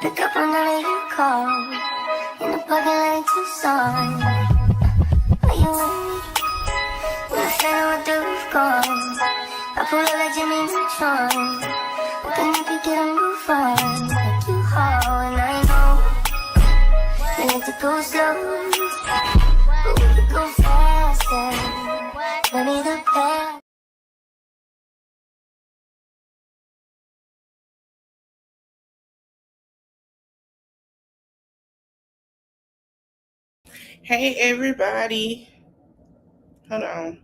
Pick up another you call in the parking lot Tucson. Are you with me? When I stand with the roof gone, I pull up like Jimmy Neutron. Looking if you get a move on, like you haul, and I know we need to go slow, but we could go faster. Maybe the best. Hey everybody, hold on.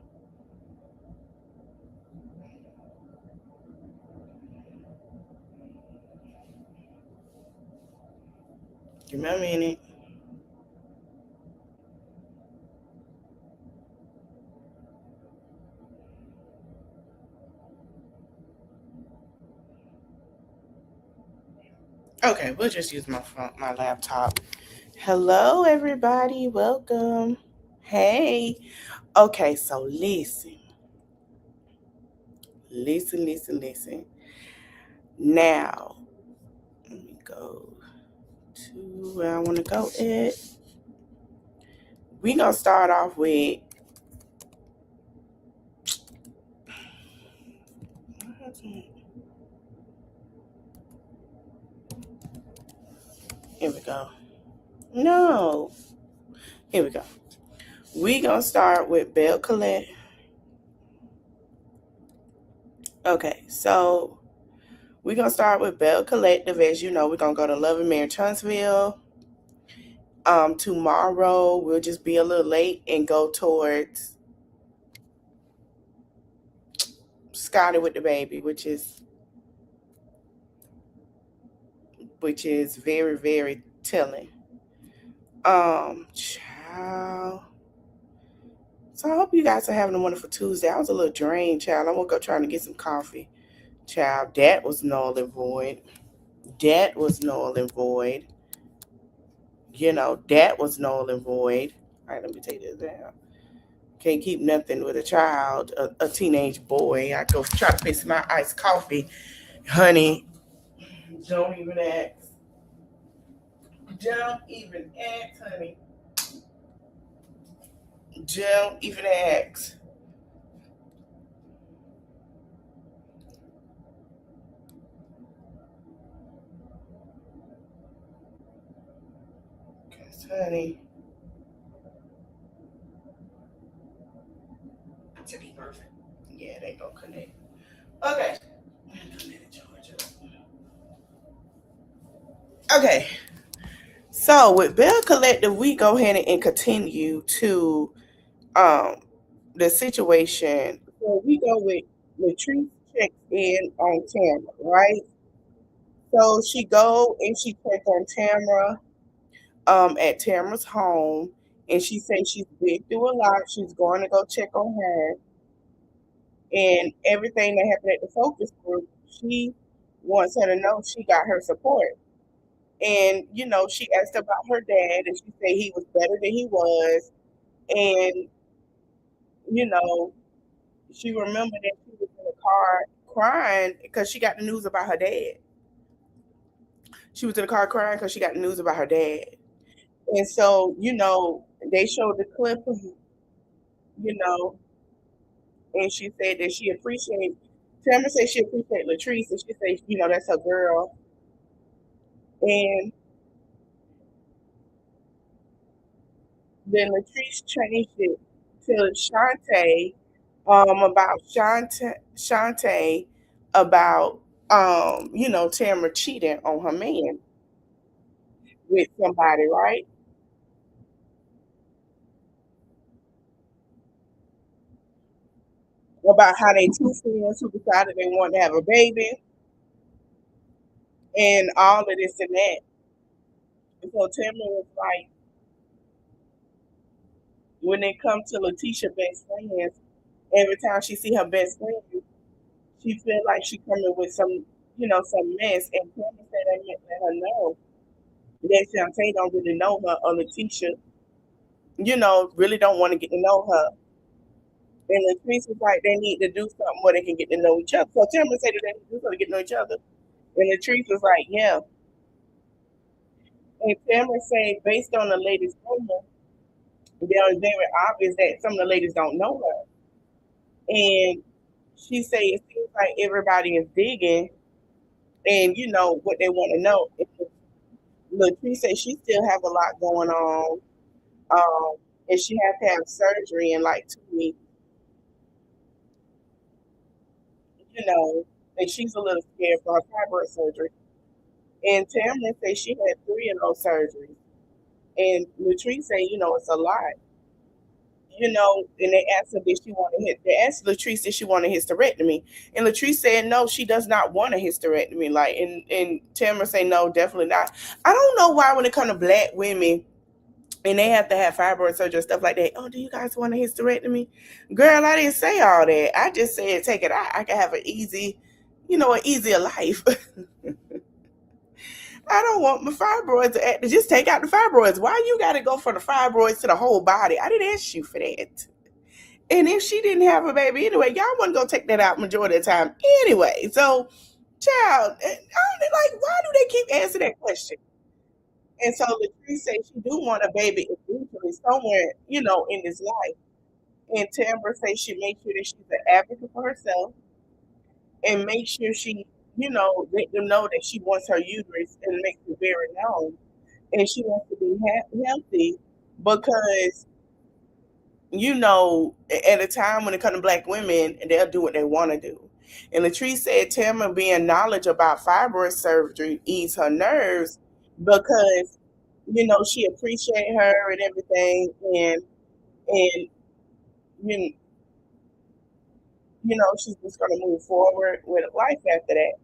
Give me a minute. Okay, we'll just use my laptop. Hello everybody, welcome. Hey. Okay, so listen. Now, let me go to where I want to go at. We gonna start off with here we go. No. Here we go. We gonna start with Belle Colette. Okay, so we're going to start with Belle Collective. As you know, we're going to go to Love and Marriage Huntsville. Tomorrow, we'll just be a little late and go towards Scotty with the Baby, which is very, very telling. Child. So I hope you guys are having a wonderful Tuesday. I was a little drained, child. I woke up trying to get some coffee. Child, that was null and void. That was null and void. That was null and void. All right, let me take this down. Can't keep nothing with a child, a teenage boy. I go try to fix my iced coffee. Honey, don't even ask. Don't even ask, honey. Don't even ask. Cause honey, to be perfect. Yeah, they gonna connect. Okay. Okay. So with Belle Collective, we go ahead and continue to the situation. So we go with Latrice checks in on Tamara, right? So she go and she check on Tamara at Tamara's home, and she says she's been through a lot. She's going to go check on her, and everything that happened at the focus group, she wants her to know she got her support. And she asked about her dad, and she said he was better than he was, and you know, she remembered that she was in the car crying because she got the news about her dad. She was in the car crying because she got the news about her dad. And so, they showed the clip of, you know, and she said that she appreciates, Tamara said she appreciates Latrice, and she said, that's her girl. And then Latrice changed it to Shantae, about Shantae about, Tamara cheating on her man with somebody, right? About how they two friends who decided they wanted to have a baby and all of this and that. And so Tamara was like, when it comes to Letitia best friends, every time she see her best friend, she feel like she coming with some mess. And Tamara said that meant let her know that Shantae don't really know her, or Letitia, really don't want to get to know her. And Latrice was like, they need to do something where they can get to know each other. So Tamara said that they need to do something to get to know each other. And Latrice was like, yeah. And Tamara say, based on the latest rumor, it's very obvious that some of the ladies don't know her. And she say it seems like everybody is digging and what they want to know. Latrice said she still have a lot going on, and she has to have surgery in like 2 weeks, you know, and she's a little scared for her fibroid surgery. And Tamara said she had 3 of those surgeries. And Latrice said, it's a lot. And they asked her did she want to hit. They asked Latrice did she want a hysterectomy, and Latrice said no, she does not want a hysterectomy. Like, and Tamara say no, definitely not. I don't know why when it comes to black women and they have to have fibroid surgery and stuff like that. Oh, do you guys want a hysterectomy? Girl, I didn't say all that. I just said take it out. I can have an easier life. I don't want my fibroids to just take out the fibroids. Why you got to go for the fibroids to the whole body? I didn't ask you for that. And if she didn't have a baby anyway, y'all wasn't gonna take that out majority of the time anyway. So, child, like, why do they keep answering that question? And so Latrice said she do want a baby eventually somewhere, in this life. And Tamara says she makes sure that she's an advocate for herself and make sure she, let them know that she wants her uterus and makes it very known. And she wants to be healthy because at a time when it comes to black women, they'll do what they want to do. And Latrice said Tamara being knowledge about fibroid surgery ease her nerves because, she appreciate her and everything, and you, she's just gonna move forward with life after that.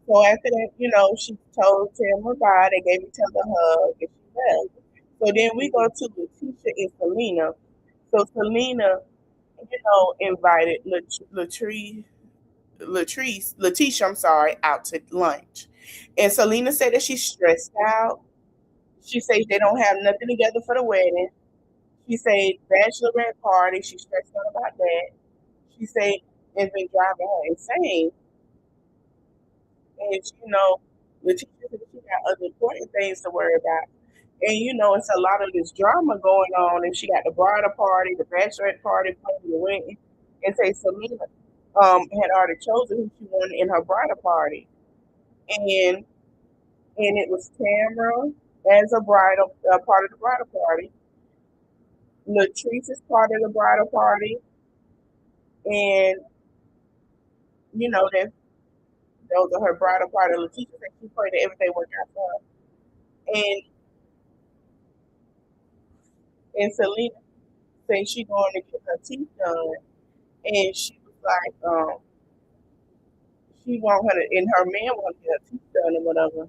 So after that, she told Tamara bye. They gave each other a hug, and she left. So then we go to Letitia and Selena. So Selena invited Letitia, I'm sorry, out to lunch. And Selena said that she's stressed out. She says they don't have nothing together for the wedding. She said bachelorette party, she's stressed out about that. She said it's been driving her insane. And Letitia said she got other important things to worry about. And it's a lot of this drama going on, and she got the bridal party, the bachelorette party, the wedding, and say Selena had already chosen who she wanted in her bridal party, and it was Tamara as a bridal part of the bridal party. Latrice is part of the bridal party, and that those are her bridal party. Latrice said she prayed that everything worked out for her, and Selena said she going to get her teeth done, and she was like, she want her to, and her man want to get her teeth done or whatever.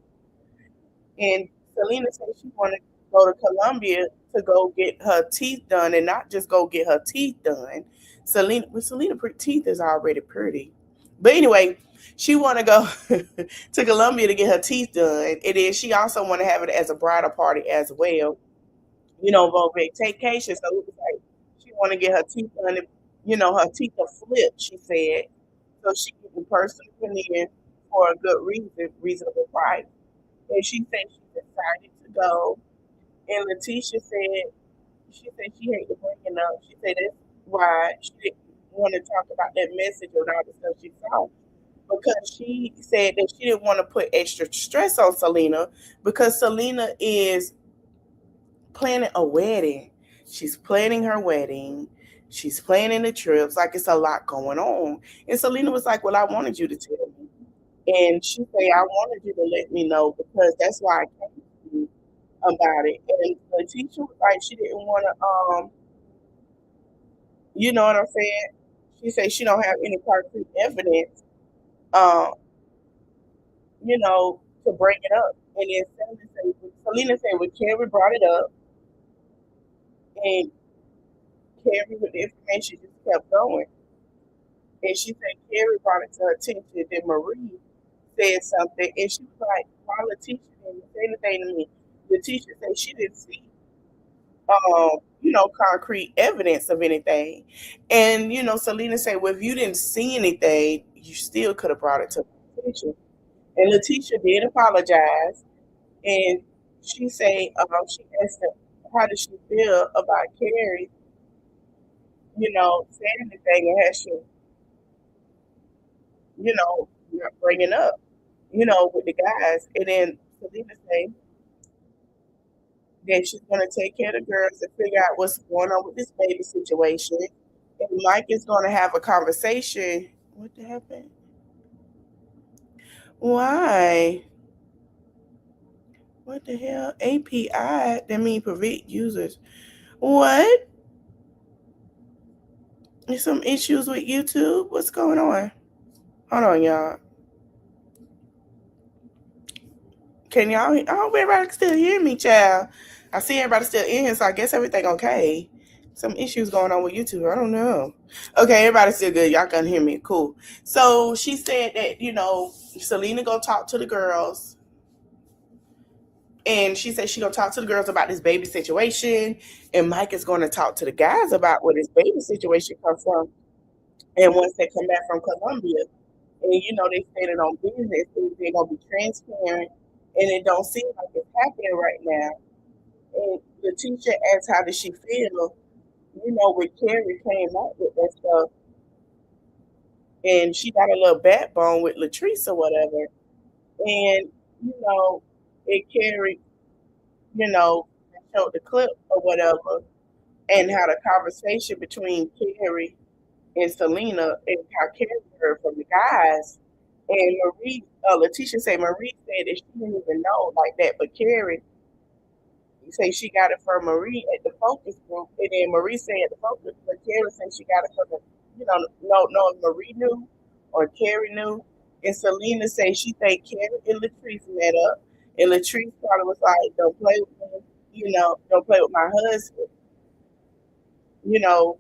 And Selena said she wanted to go to Colombia to go get her teeth done and not just go get her teeth done. Selena teeth is already pretty. But anyway, she want to go to Colombia to get her teeth done. And then she also want to have it as a bridal party as well. For vacation. So it was like she want to get her teeth done and, her teeth are flipped, she said. So she get the personal opinion for a good reasonable price. And she said she's excited to go. And Letitia said she hated to bring it up. She said that's why she didn't want to talk about that message or all the stuff she saw. Because she said that she didn't want to put extra stress on Selena because Selena is planning a wedding. She's planning her wedding. She's planning the trips. Like, it's a lot going on. And Selena was like, well, I wanted you to tell me. And she said, I wanted you to let me know because that's why I came to you about it. And the teacher was like, she didn't want to, you know what I'm saying? She said she don't have any concrete evidence, um, to bring it up. And then Selena said, well, Carrie brought it up, and Carrie, with the information, just kept going. And she said Carrie brought it to her attention. Then Marie said something, and she was like, why Letitia didn't say anything to me? Letitia said she didn't see concrete evidence of anything. And, Selena said, well, if you didn't see anything, you still could have brought it to my attention. And Letitia did apologize. And she say, she asked her, how does she feel about Carrie, saying anything and has she, not bringing up, with the guys. And then Selena say that she's gonna take care of the girls and figure out what's going on with this baby situation. And Mike is gonna have a conversation. What happened? Why? What the hell? API? That mean prevent users. What? There's some issues with YouTube? What's going on? Hold on, y'all. Can y'all? I hope everybody can still hear me, child. I see everybody still in here, so I guess everything okay. Some issues going on with YouTube. I don't know. Okay, everybody's still good. Y'all can hear me. Cool. So she said that, Selena go talk to the girls. And she said she gonna talk to the girls about this baby situation. And Mike is gonna talk to the guys about where this baby situation comes from. And once they come back from Colombia, and they standing on business, they're gonna be transparent, and it don't seem like it's happening right now. And the teacher asked how did she feel, when Carrie came up with that stuff, and she got a little backbone with Latrice or whatever, and it Carrie, showed the clip or whatever, and had a conversation between Carrie and Selena, and how Carrie heard from the guys. And Letitia said Marie said that she didn't even know like that, but Carrie say she got it from Marie at the focus group, and then Marie said at the focus, but Carrie said she got it from the, no, Marie knew or Carrie knew, and Selena said she think Carrie and Latrice met up, and Latrice probably was like, "Don't play with me, don't play with my husband," you know,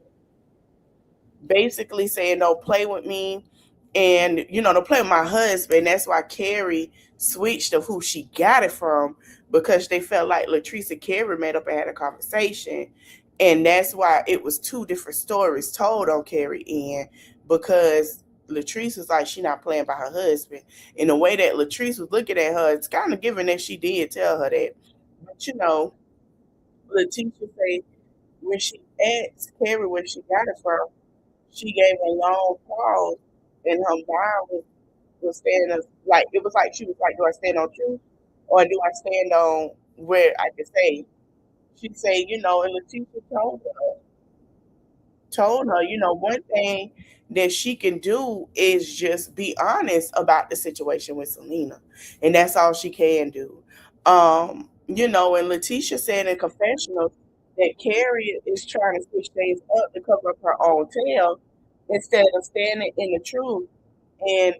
basically saying don't play with me and don't play with my husband. That's why Carrie switched of who she got it from, because they felt like Latrice and Carrie met up and had a conversation, and that's why it was two different stories told on Carrie end, because Latrice was like she not playing by her husband. In the way that Latrice was looking at her, it's kind of given that she did tell her that. But Letitia say when she asked Carrie where she got it from, she gave a long pause, and her mind was standing like it was like she was like, "Do I stand on truth, or do I stand on where I can say?" She said, and Letitia told her, one thing that she can do is just be honest about the situation with Selena, and that's all she can do. And Letitia said in confessional that Carrie is trying to switch things up to cover up her own tail instead of standing in the truth and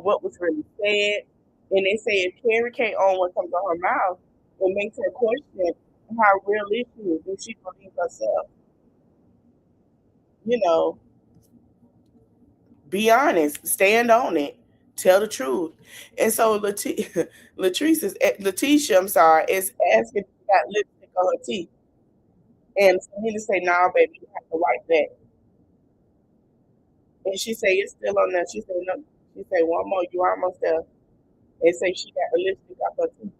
what was really said. And they say if Carrie can't own what comes out her mouth, it makes her question how real is she? Do she believe herself? You know, be honest, stand on it, tell the truth. And so Latrice is Letitia, I'm sorry, is asking if she got lipstick on her teeth. And Selena say, "Nah, baby, you have to wipe that." And she say, "It's still on there." She say, "No." She say, "One more, you almost there." And say she got the lipstick off her teeth.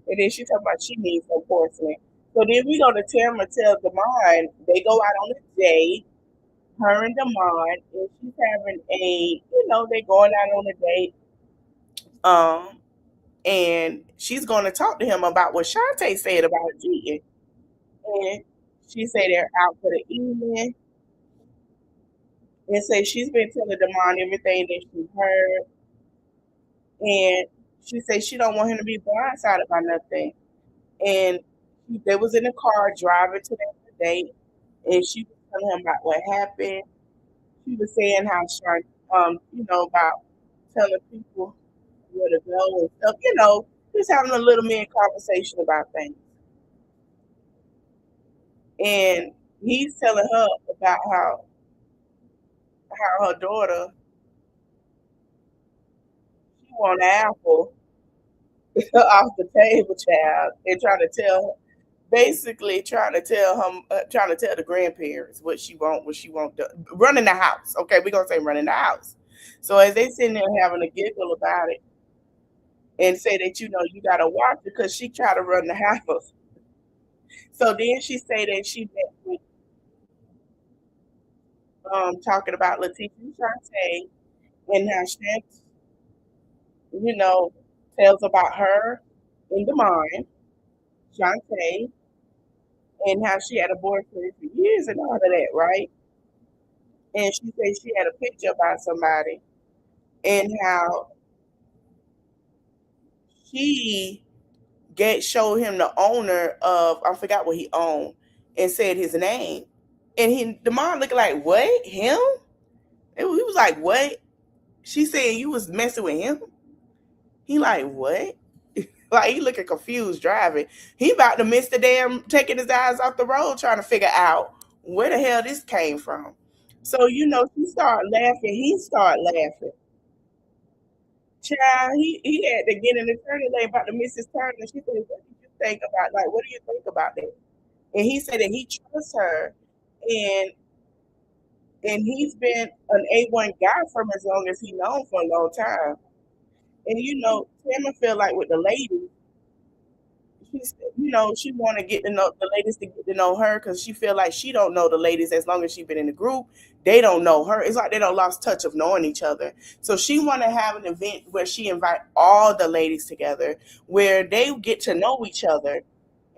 And then she talking about she needs some porcelain. So then we go to Tamara tells Damon, they go out on a date, her and Damon, and she's having they going out on a date. Um, and she's going to talk to him about what Shantae said about her cheating. And she said they're out for the evening, and say she's been telling Damon everything that she heard, and she said she don't want him to be blindsided by nothing. And they was in the car driving to that date, and she was telling him about what happened. She was saying how she, about telling people where to go and stuff, just having a little man conversation about things. And he's telling her about how her daughter she want an apple off the table, child, and trying to tell basically trying to tell the grandparents what she want done. Running the house. Okay, we're gonna say running the house. So as they sitting there having a giggle about it, and say that you gotta watch her because she try to run the house. So then she say that she met with talking about Letitia and Shantae and how Shantae, you know, tells about her in the mind, Shantae, and how she had a boyfriend for years and all of that, right? And she said she had a picture about somebody and how she showed him the owner of I forgot what he owned and said his name. And the mom looked like, what? Him? And he was like, what? She said you was messing with him? He like, what? Like he looking confused driving. He about to miss the damn taking his eyes off the road trying to figure out where the hell this came from. So she started laughing. He started laughing. Child, he had to get in the turning lane about to miss his turn, and she said, "What did you think about? Like, what do you think about that?" And he said that he trusts her, and he's been an A1 guy from as long as he known for a long time. And Tammy feel like with the ladies, she want to get to know the ladies to get to know her because she feel like she don't know the ladies as long as she been in the group. They don't know her. It's like they don't lost touch of knowing each other. So she want to have an event where she invite all the ladies together, where they get to know each other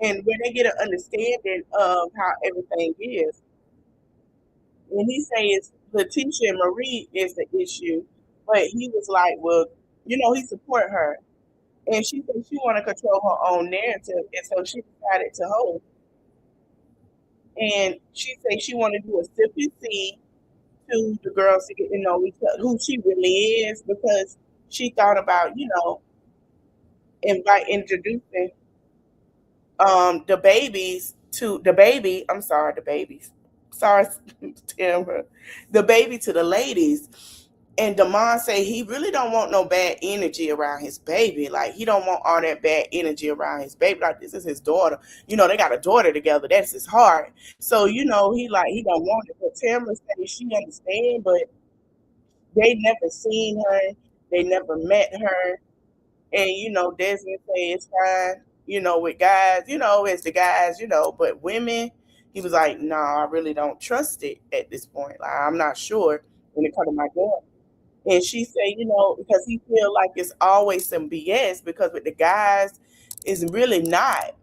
and where they get an understanding of how everything is. And he say it's Letitia and Marie is the issue, but he was like, well, he support her. And she said she want to control her own narrative, and so she decided to hold. And she said she want to do a sip and see to the girls to get to know each other, who she really is, because she thought about introducing the babies to the baby. I'm sorry, the babies. Sorry, Timber. The baby to the ladies. And Damon say he really don't want no bad energy around his baby. Like he don't want all that bad energy around his baby. Like this is his daughter. They got a daughter together. That's his heart. So he don't want it. But Tamara say she understand, but they never seen her. They never met her. And Desmond say it's fine. With guys. It's the guys. But women, he was like, no, I really don't trust it at this point. Like I'm not sure when it comes to my daughter. And she said, because he feel like it's always some BS because with the guys, it's really not.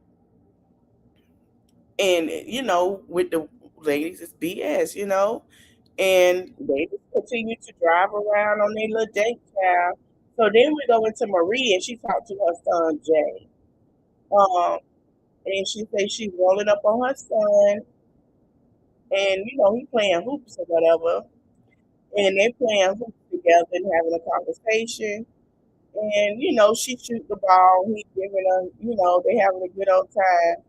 And, with the ladies, it's BS. And they just continue to drive around on their little date child. So then we go into Marie and she talked to her son, Jay. Um, and she said she's rolling up on her son and, he playing hoops or whatever. And they playing hoops together and having a conversation. And she shoot the ball. He giving her, they having a good old time.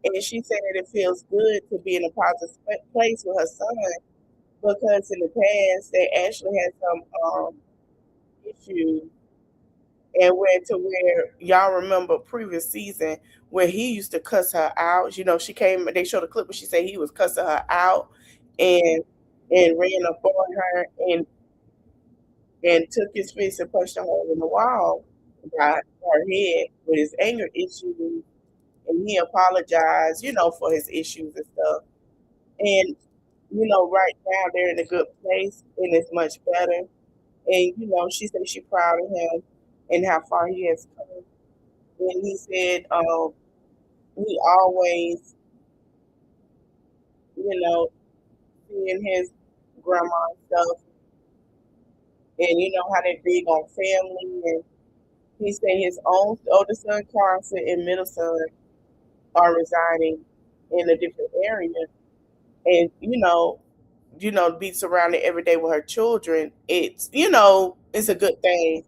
And she said that it feels good to be in a positive place with her son because in the past they actually had some issues and went to where y'all remember previous season where he used to cuss her out. She came. They showed a clip where she said he was cussing her out and ran up on her and took his fist and punched a hole in the wall by her head with his anger issues. And he apologized, for his issues and stuff. And, right now they're in a good place and it's much better. And, she said she's proud of him and how far he has come. And he said he always, you know, seeing his grandma and stuff and how they big on family. And he said his own older son, Carson, and middle son are residing in a different area. And, be surrounded every day with her children, it's a good thing.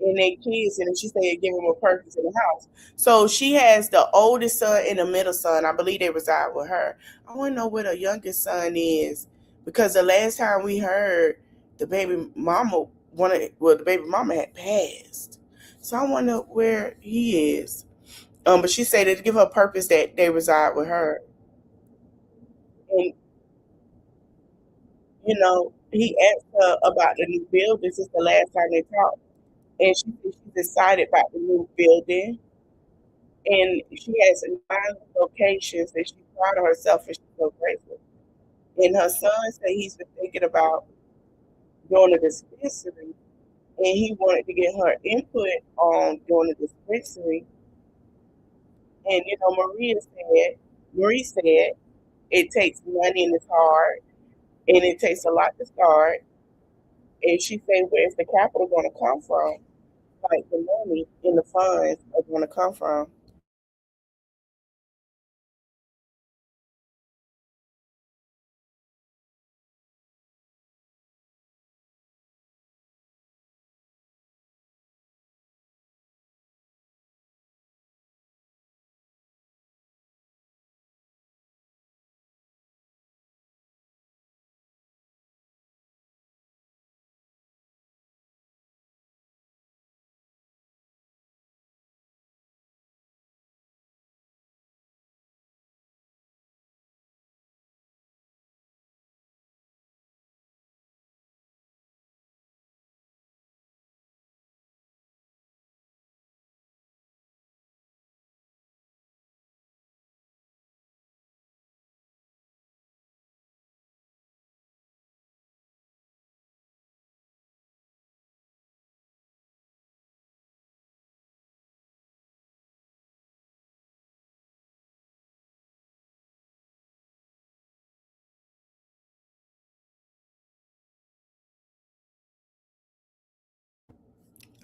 And their kids, and she said it give them a purpose in the house. So she has the oldest son and the middle son. I believe they reside with her. I want to know where the youngest son is because the last time we heard, the baby mama the baby mama had passed. So I wonder where he is. But she said it give her purpose that they reside with her. And he asked her about the new building since the last time they talked. and she said she's excited about the new building, and she has 9 locations, and she's proud of herself, and she's so grateful. And her son said he's been thinking about doing a dispensary, and he wanted to get her input on doing a dispensary. And Marie said it takes money and it's hard, and it takes a lot to start. And she said, where's the capital going to come from? Like the money and the funds are going to come from.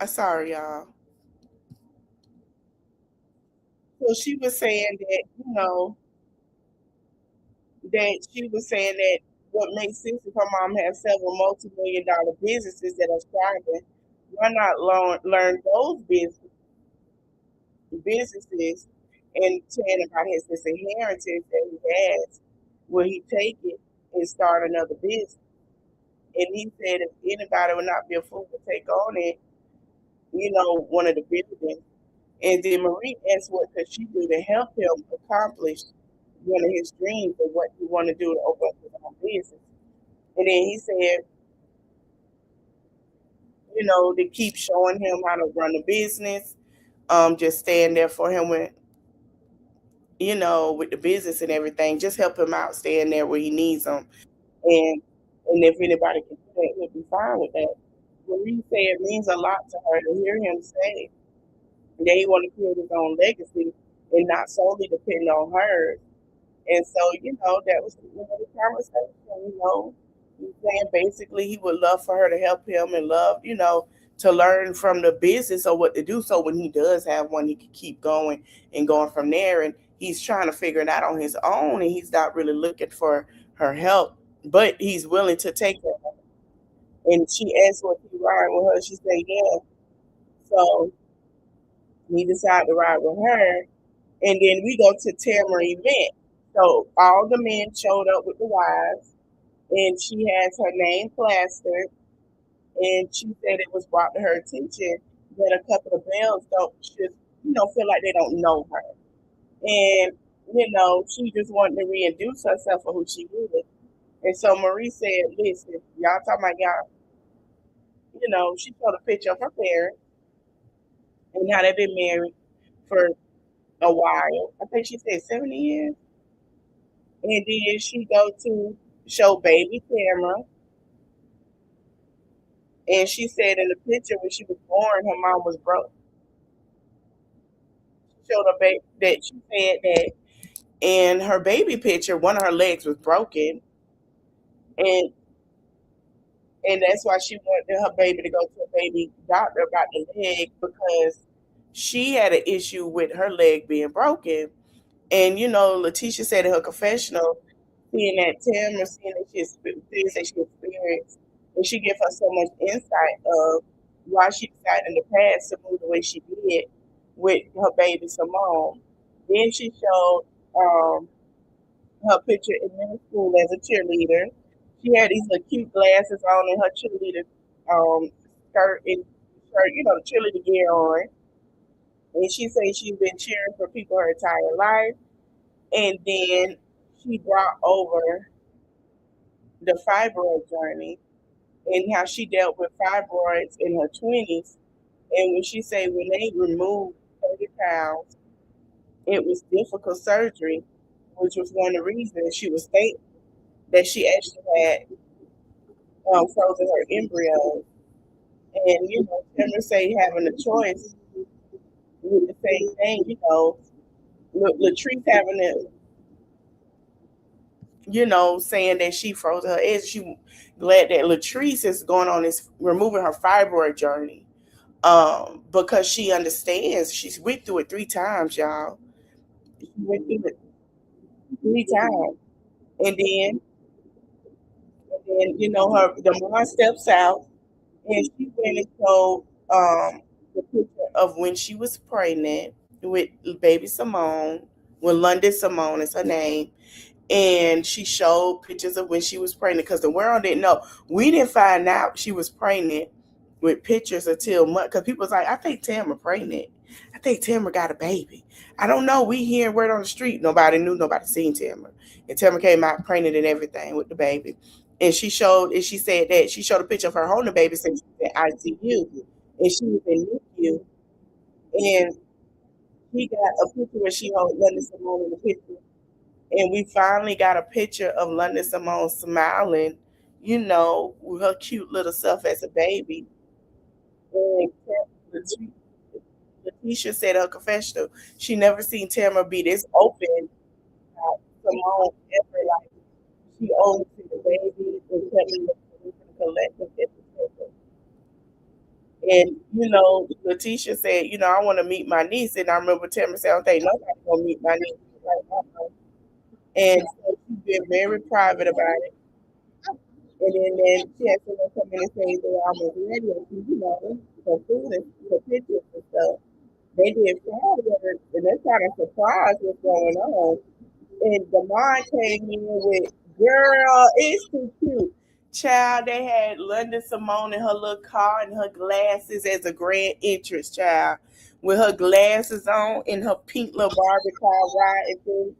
I'm sorry, y'all. So she was saying that, that she was saying that what makes sense if her mom has several multi-million-dollar businesses that are thriving, why not learn those businesses and saying about this inheritance that he has, will he take it and start another business? And he said if anybody would not be a fool to take on it, one of the buildings. And then Marie asked what could she do to help him accomplish one of his dreams of what he wanted to do to open up his own business. And then he said, to keep showing him how to run a business, just stand there for him with the business and everything, just help him out, stand there where he needs them. And if anybody can do that, he'll be fine with that. Marie said it means a lot to her to hear him say that he want to create his own legacy and not solely depend on her. And so, that was the conversation, He's saying basically he would love for her to help him and love, to learn from the business or what to do. So when he does have one, he can keep going and going from there. And he's trying to figure it out on his own, and he's not really looking for her help, but he's willing to take her. And she asked what he ride with her. She said, yeah. So he decided to ride with her. And then we go to Tamara event. So all the men showed up with the wives, and she has her name plastered. And she said it was brought to her attention that a couple of bells don't should, feel like they don't know her. And, she just wanted to reintroduce herself for who she is. And so Marie said, listen, y'all talking about y'all, she showed a picture of her parents and how they've been married for a while. I think she said 70 years. And then she go to show baby camera, and she said in the picture when she was born, her mom was broke. She showed her baby that she said that in her baby picture, one of her legs was broken, and that's why she wanted her baby to go to a baby doctor about the leg because she had an issue with her leg being broken. And Letitia said in her confessional, seeing that Tamara, seeing that things that she experienced, and she gave her so much insight of why she decided in the past to move the way she did with her baby Simone. Then she showed her picture in middle school as a cheerleader. She had these little cute glasses on and her cheerleader skirt and shirt, the cheerleader gear on. And she said she's been cheering for people her entire life. And then she brought over the fibroid journey and how she dealt with fibroids in her 20s And when she said when they removed 30 pounds, it was difficult surgery, which was one of the reasons she was stating that she actually had frozen her embryo. And, Timber say having a choice with the same thing, Latrice having to, saying that she froze her eggs. She glad that Latrice is going on this removing her fibroid journey. Because she understands. She's went through it 3 times, y'all. She went through it 3 times. And then her the mom steps out and she went and told the picture of when she was pregnant with baby Simone, when London Simone is her name, and she showed pictures of when she was pregnant because the world didn't know. We didn't find out she was pregnant with pictures until month because people was like, I think Tamara pregnant. I think Tamara got a baby. I don't know. We hearing word on the street. Nobody knew. Nobody seen Tamara. And Tamara came out pregnant and everything with the baby. And she said that she showed a picture of her holding the baby since she was in ICU. And she was in NICU. And he got a picture where she held London Simone in the picture. And we finally got a picture of London Simone smiling, with her cute little self as a baby. And Letitia said her confessional, she never seen Tamara be this open about Simone ever. Like, she owns the baby and telling the collective education. And, Letitia said, I want to meet my niece. And I remember Tamara said, I don't think nobody's going to meet my niece. Like, and so she's been very private about it. And then she had someone come in and say they almost ready, and for food and for pictures and stuff. They did fine with it, and they're kind of surprised what's going on. And the mom came in with, girl, it's too cute. Child, they had London Simone in her little car and her glasses as a grand entrance, child. With her glasses on and her pink little Barbie car riding through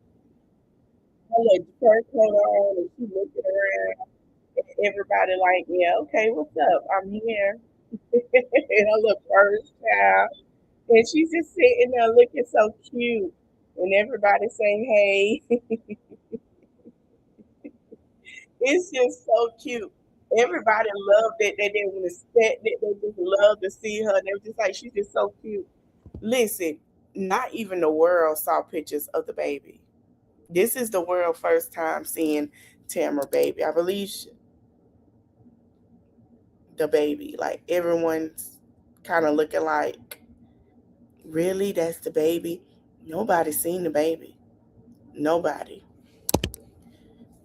her little fur coat on, and she looking around. And everybody like, yeah, okay, what's up? I'm here. And her little first child. And she's just sitting there looking so cute. And everybody saying, hey, it's just so cute. Everybody loved it. They didn't expect it. They just loved to see her. They were just like, she's just so cute. Listen, not even the world saw pictures of the baby. This is the world first time seeing Tamara baby. I believe the baby. Like everyone's kind of looking like, really, that's the baby. Nobody seen the baby. Nobody.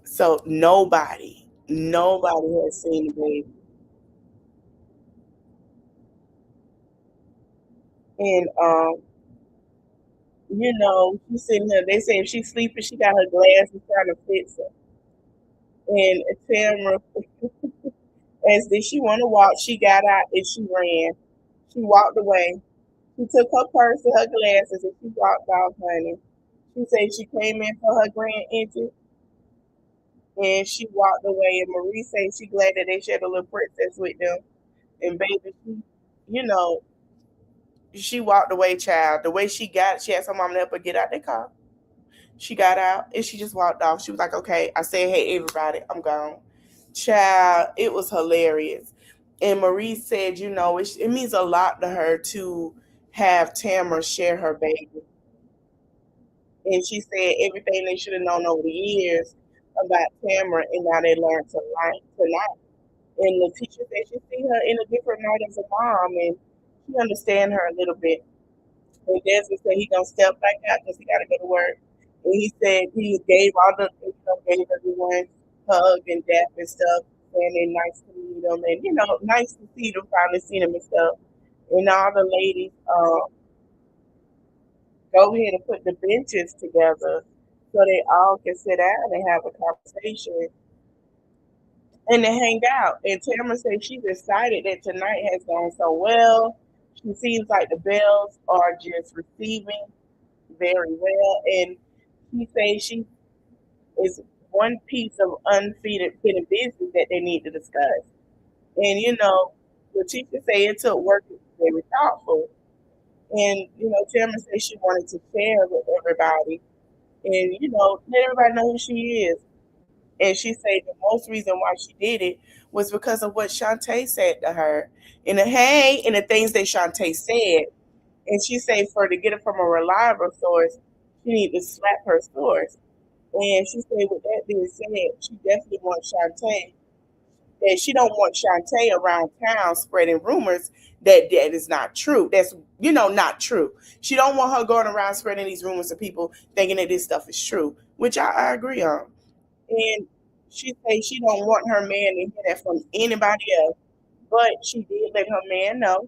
So nobody has seen the baby. And she's sitting there. They say if she's sleeping, she got her glasses trying to fix her. And Tamara, as did she want to walk, she got out and she ran. She walked away. She took her purse and her glasses and she walked off, honey. She said she came in for her grand entry and she walked away. And Marie said she glad that they shared a little princess with them. And baby, you know, she walked away, child. The way she got, she had her mom to help her get out the car. She got out and she just walked off. She was like, okay, I said, hey, everybody, I'm gone. Child, it was hilarious. And Marie said, it means a lot to her to have Tamara share her baby. And she said everything they should have known over the years about Tamara, and now they learned to like tonight. And the teacher said she see her in a different light as a mom, and she understand her a little bit. And Desmond said he gonna step back out because he gotta go to work. And he said he gave all the gave everyone hug and dap and stuff, and then nice to meet them, and nice to see them finally see them and stuff. And all the ladies go ahead and put the benches together so they all can sit down and have a conversation and to hang out. And Tamara said she's excited that tonight has gone so well. She seems like the bells are just receiving very well. And she says she is one piece of unfinished business that they need to discuss. And the teacher say it took work. very thoughtful. And, Tamara said she wanted to share with everybody and, let everybody know who she is. And she said the most reason why she did it was because of what Shantae said to her. And the things that Shantae said. And she said for to get it from a reliable source, she need to slap her source. And she said with that being said, she definitely wants Shantae. That she don't want Shantae around town spreading rumors that is not true. That's not true. She don't want her going around spreading these rumors to people thinking that this stuff is true, which I agree on. And she say she don't want her man to hear that from anybody else. But she did let her man know.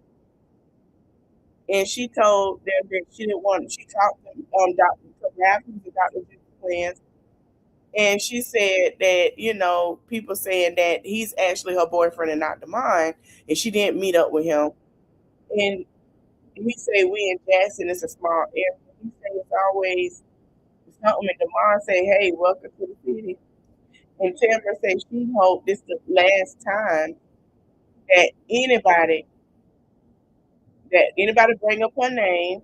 And she told them that she didn't want she talked to Dr. Matthews and Dr. Plans. And she said that, people saying that he's actually her boyfriend and not the mine. And she didn't meet up with him. And he said we in Jackson, it's a small area. He said it's always something and Demond say, hey, welcome to the city. And Tamara said she hoped this the last time that anybody bring up her name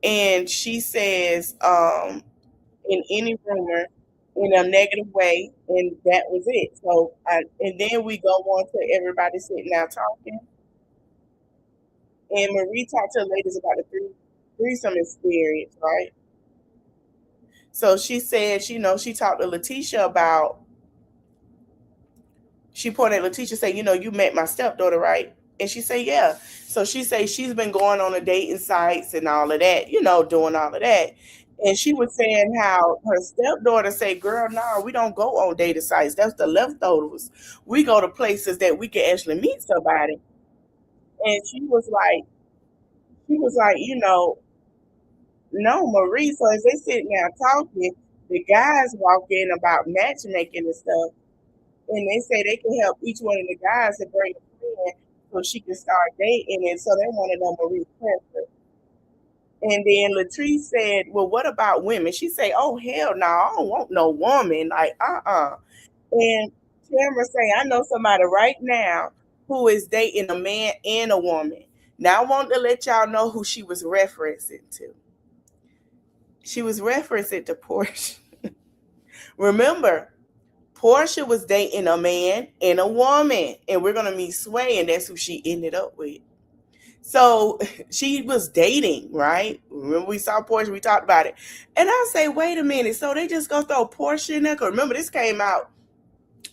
and she says in any rumor in a negative way, and that was it. So and then we go on to everybody sitting down talking, and Marie talked to the ladies about the threesome experience, right? So she said, she talked to Letitia about. She pointed at Letitia, say, you met my stepdaughter, right? And she said, yeah. So she said she's been going on the dating sites and all of that, doing all of that. And she was saying how her stepdaughter said, girl, no, we don't go on dating sites. That's the leftovers. We go to places that we can actually meet somebody. And she was like, no, Marie. So as they sitting there talking, the guys walk in about matchmaking and stuff. And they say they can help each one of the guys to bring a friend so she can start dating. And so they want to know Marie's preference. And then Latrice said, well, what about women? She said, oh, hell no, I don't want no woman. Like, And Tamara say, I know somebody right now who is dating a man and a woman. Now, I want to let y'all know who she was referencing to. She was referencing to Portia. Remember, Portia was dating a man and a woman, and we're gonna meet Sway, and that's who she ended up with. So she was dating, right? Remember we saw Portia, we talked about it. And I say, wait a minute, so they just gonna throw Portia in there? Cause remember this came out,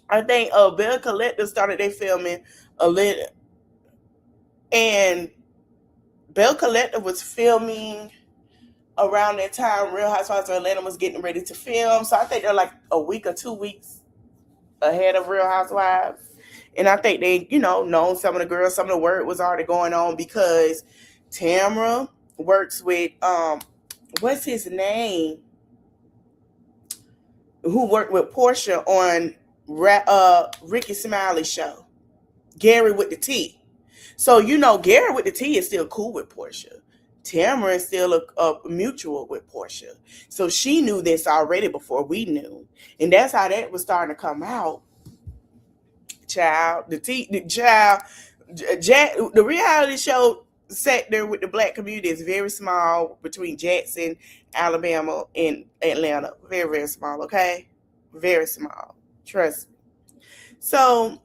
I think Belle Collector started their filming a little, and Belle Collector was filming around that time Real Housewives of Atlanta was getting ready to film. So I think they're like a week or 2 weeks ahead of Real Housewives. And I think they, known some of the girls, some of the work was already going on because Tamara works with what's his name? Who worked with Portia on Ricky Smiley's show. Gary with the T. So Gary with the T is still cool with Portia. Tamara is still a mutual with Portia. So she knew this already before we knew. And that's how that was starting to come out. Child, the reality show sector with the black community is very small between Jackson, Alabama, and Atlanta. Very, very small, okay? Very small. Trust me. So,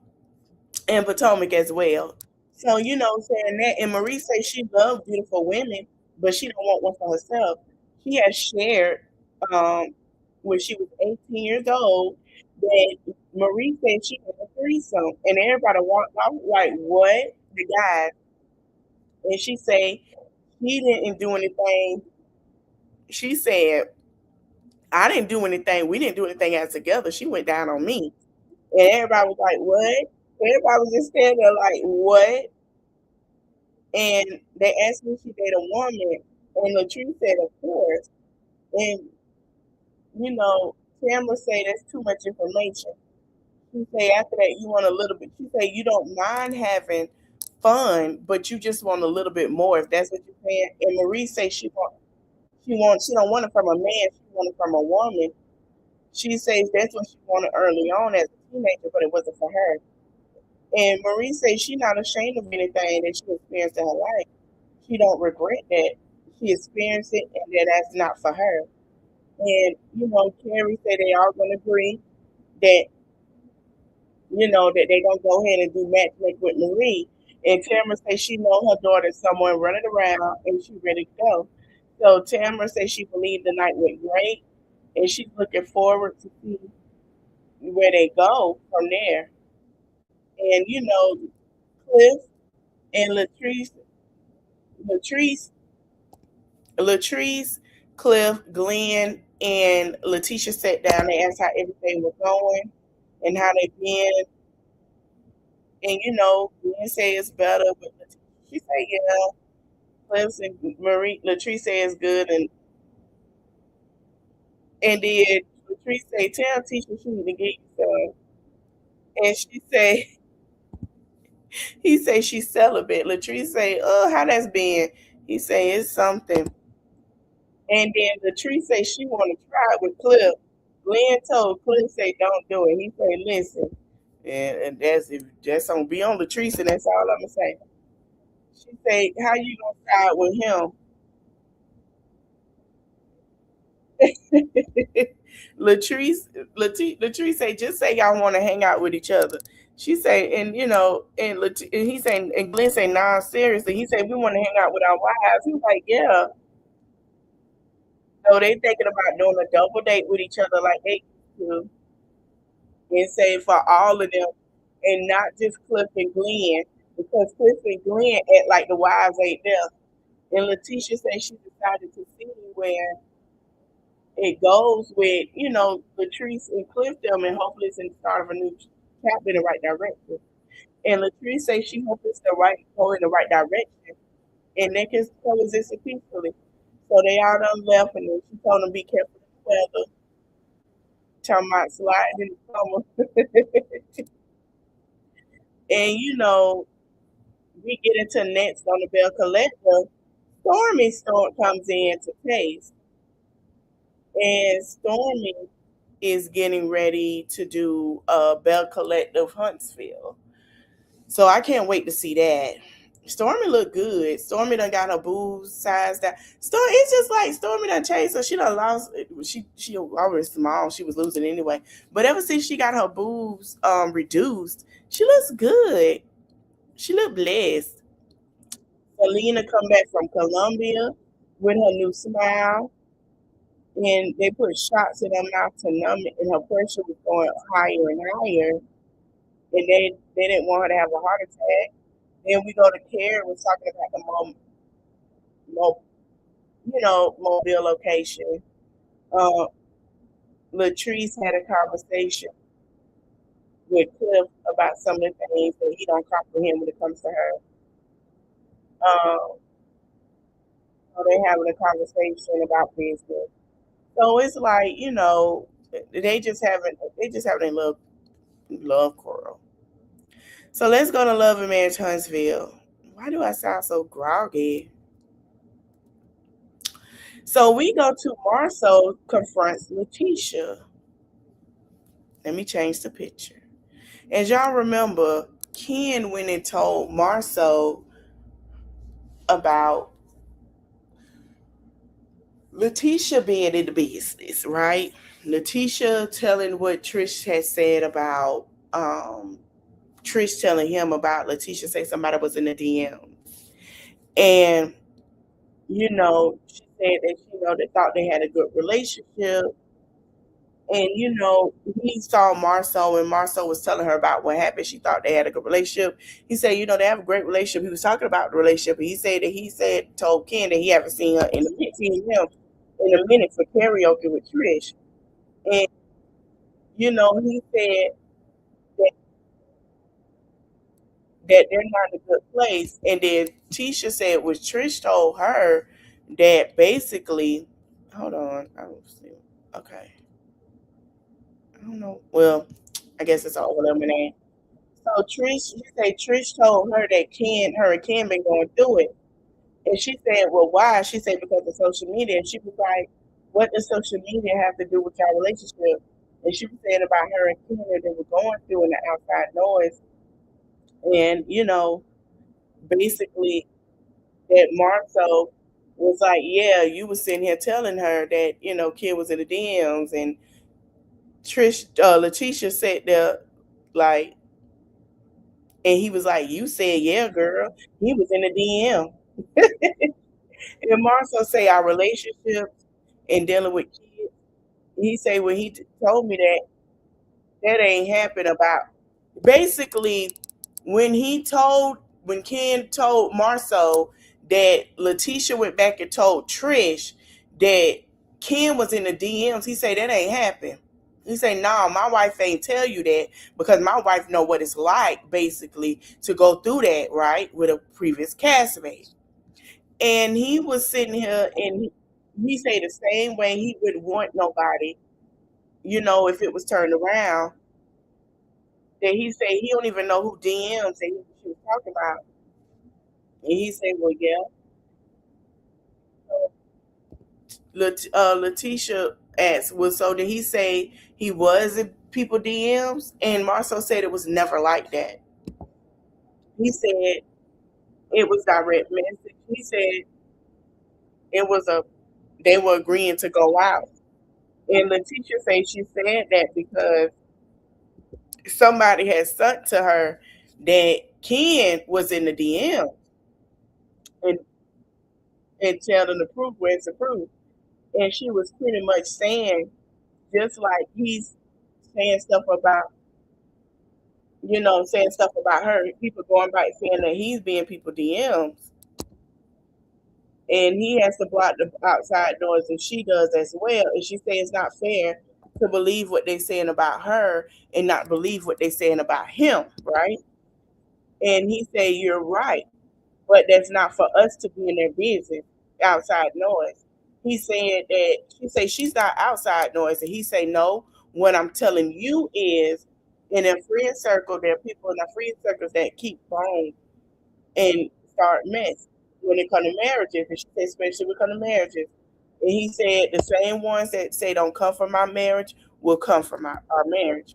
and Potomac as well. So, saying that, and Marie says she loves beautiful women, but she don't want one for herself. She has shared um, when she was 18 years old that Marie said she had a threesome, and everybody walked out like, what? The guy. And she said he didn't do anything. She said, I didn't do anything. We didn't do anything as together. She went down on me. And everybody was like, what? Everybody was just standing there like, what? And they asked me if she dated a woman, and Latrice said, of course. And, Tamara said that's too much information. She said after that you want a little bit. She said you don't mind having fun, but you just want a little bit more if that's what you're saying. And Marie said she don't want it from a man, she want it from a woman. She says that's what she wanted early on as a teenager, but it wasn't for her. And Marie says she's not ashamed of anything that she experienced in her life. She don't regret that she experienced it and that that's not for her. And, Carrie said they all gonna agree that, that they gonna go ahead and do matchmaking with Marie. And Tamara says she know her daughter's somewhere running around and she's ready to go. So Tamara says she believed the night went great and she's looking forward to see where they go from there. And Cliff and Latrice, Latrice, Cliff, Glenn, and Letitia sat down. They asked how everything was going and how they been. And Glenn said it's better, but she said yeah. Cliff and Latrice said it's good, and then Latrice say tell teacher she need to get you some. And she say he say she's celibate. Latrice say, how that's been? He say it's something. And then Latrice say she want to try it with Cliff. Glenn told Cliff say don't do it. He say listen, and that's gonna be on Latrice, and that's all I'm gonna say. She say how you gonna try it with him? Latrice say just say y'all want to hang out with each other. She say and he say and Glenn say nah seriously. He say we want to hang out with our wives. He's like yeah. So they thinking about doing a double date with each other like they used to, and say for all of them, and not just Cliff and Glenn, because Cliff and Glenn act like the wives ain't there. And Letitia said she decided to see where it goes with, Latrice and Cliff them, and hopefully it's in the start of a new chapter in the right direction. And Latrice says she hopes it's go in the right direction, and they can coexist peacefully. So they all done left, and then she told them be careful of the weather, talking about sliding in the summer. And we get into next on the Bell Collector. Stormy Storm comes in to Pace, and Stormy is getting ready to do a Bell Collective Huntsville. So I can't wait to see that. Stormy look good. Stormy done got her boobs sized down. It's just like Stormy done changed her. She done lost. She always small. She was losing anyway. But ever since she got her boobs reduced, she looks good. She look blessed. Selena come back from Colombia with her new smile, and they put shots in her mouth to numb it, and her pressure was going higher and higher, and they didn't want her to have a heart attack. Then we go to Carrie, we're talking about the mobile location. Uh, Latrice had a conversation with Cliff about some of the things that he don't comprehend when it comes to her. So they having a conversation about business. So it's like, they just having a love quarrel. So let's go to Love and Marriage Huntsville. Why do I sound so groggy? So we go to Marceau confronts Letitia. Let me change the picture. As y'all remember, Ken went and told Marceau about Letitia being in the business, right? Letitia telling what Trish had said about Trish telling him about Letitia say somebody was in the DM. And, she said that, they thought they had a good relationship. And, he saw Marceau, and Marceau was telling her about what happened. She thought they had a good relationship. He said, they have a great relationship. He was talking about the relationship. And told Ken that he haven't seen him in a minute for karaoke with Trish. And, he said that, that they're not in a good place. And then Tisha said was Trish told her that basically, hold on, I don't see. Okay. I don't know. Well, I guess it's all eliminated. So Trish told her that her and Ken been going through it. And she said, well, why? She said, because of social media. And she was like, what does social media have to do with your relationship? And she was saying about her and Ken that they were going through and the outside noise. And, basically that Marco was like, yeah, you was sitting here telling her that, kid was in the DMs, and Letitia sat there like, and he was like, you said, yeah, girl, he was in the DM. And Marco say our relationships and dealing with kids. He say when told me that that ain't happened about basically when Ken told Marceau that Letitia went back and told Trish that Ken was in the DMs, he said that ain't happened. He said, "No, my wife ain't tell you that because my wife know what it's like, basically, to go through that, right, with a previous castmate." And he was sitting here, and he say the same way he wouldn't want nobody, if it was turned around, that he said he don't even know who DMs that she was talking about. And he said, well, yeah. Letitia asked, well, so did he say he was in people DMs? And Marcel said it was never like that. He said it was direct message. He said it was they were agreeing to go out. And Letitia said she said that because somebody had sent to her that Ken was in the DM, and, tell them the proof where it's approved. And she was pretty much saying, just like he's saying stuff about, saying stuff about her, people going back saying that he's being people DMs, and he has to block the outside doors, and she does as well. And she says it's not fair to believe what they're saying about her and not believe what they're saying about him, right? And he said, you're right, but that's not for us to be in their business, outside noise. He said that she say she's not outside noise, and he say no. What I'm telling you is, in a friend circle, there are people in the friend circles that keep phone and start mess when it comes to marriages. And she said especially when it comes to marriages. And he said the same ones that say don't come from my marriage will come from our marriage.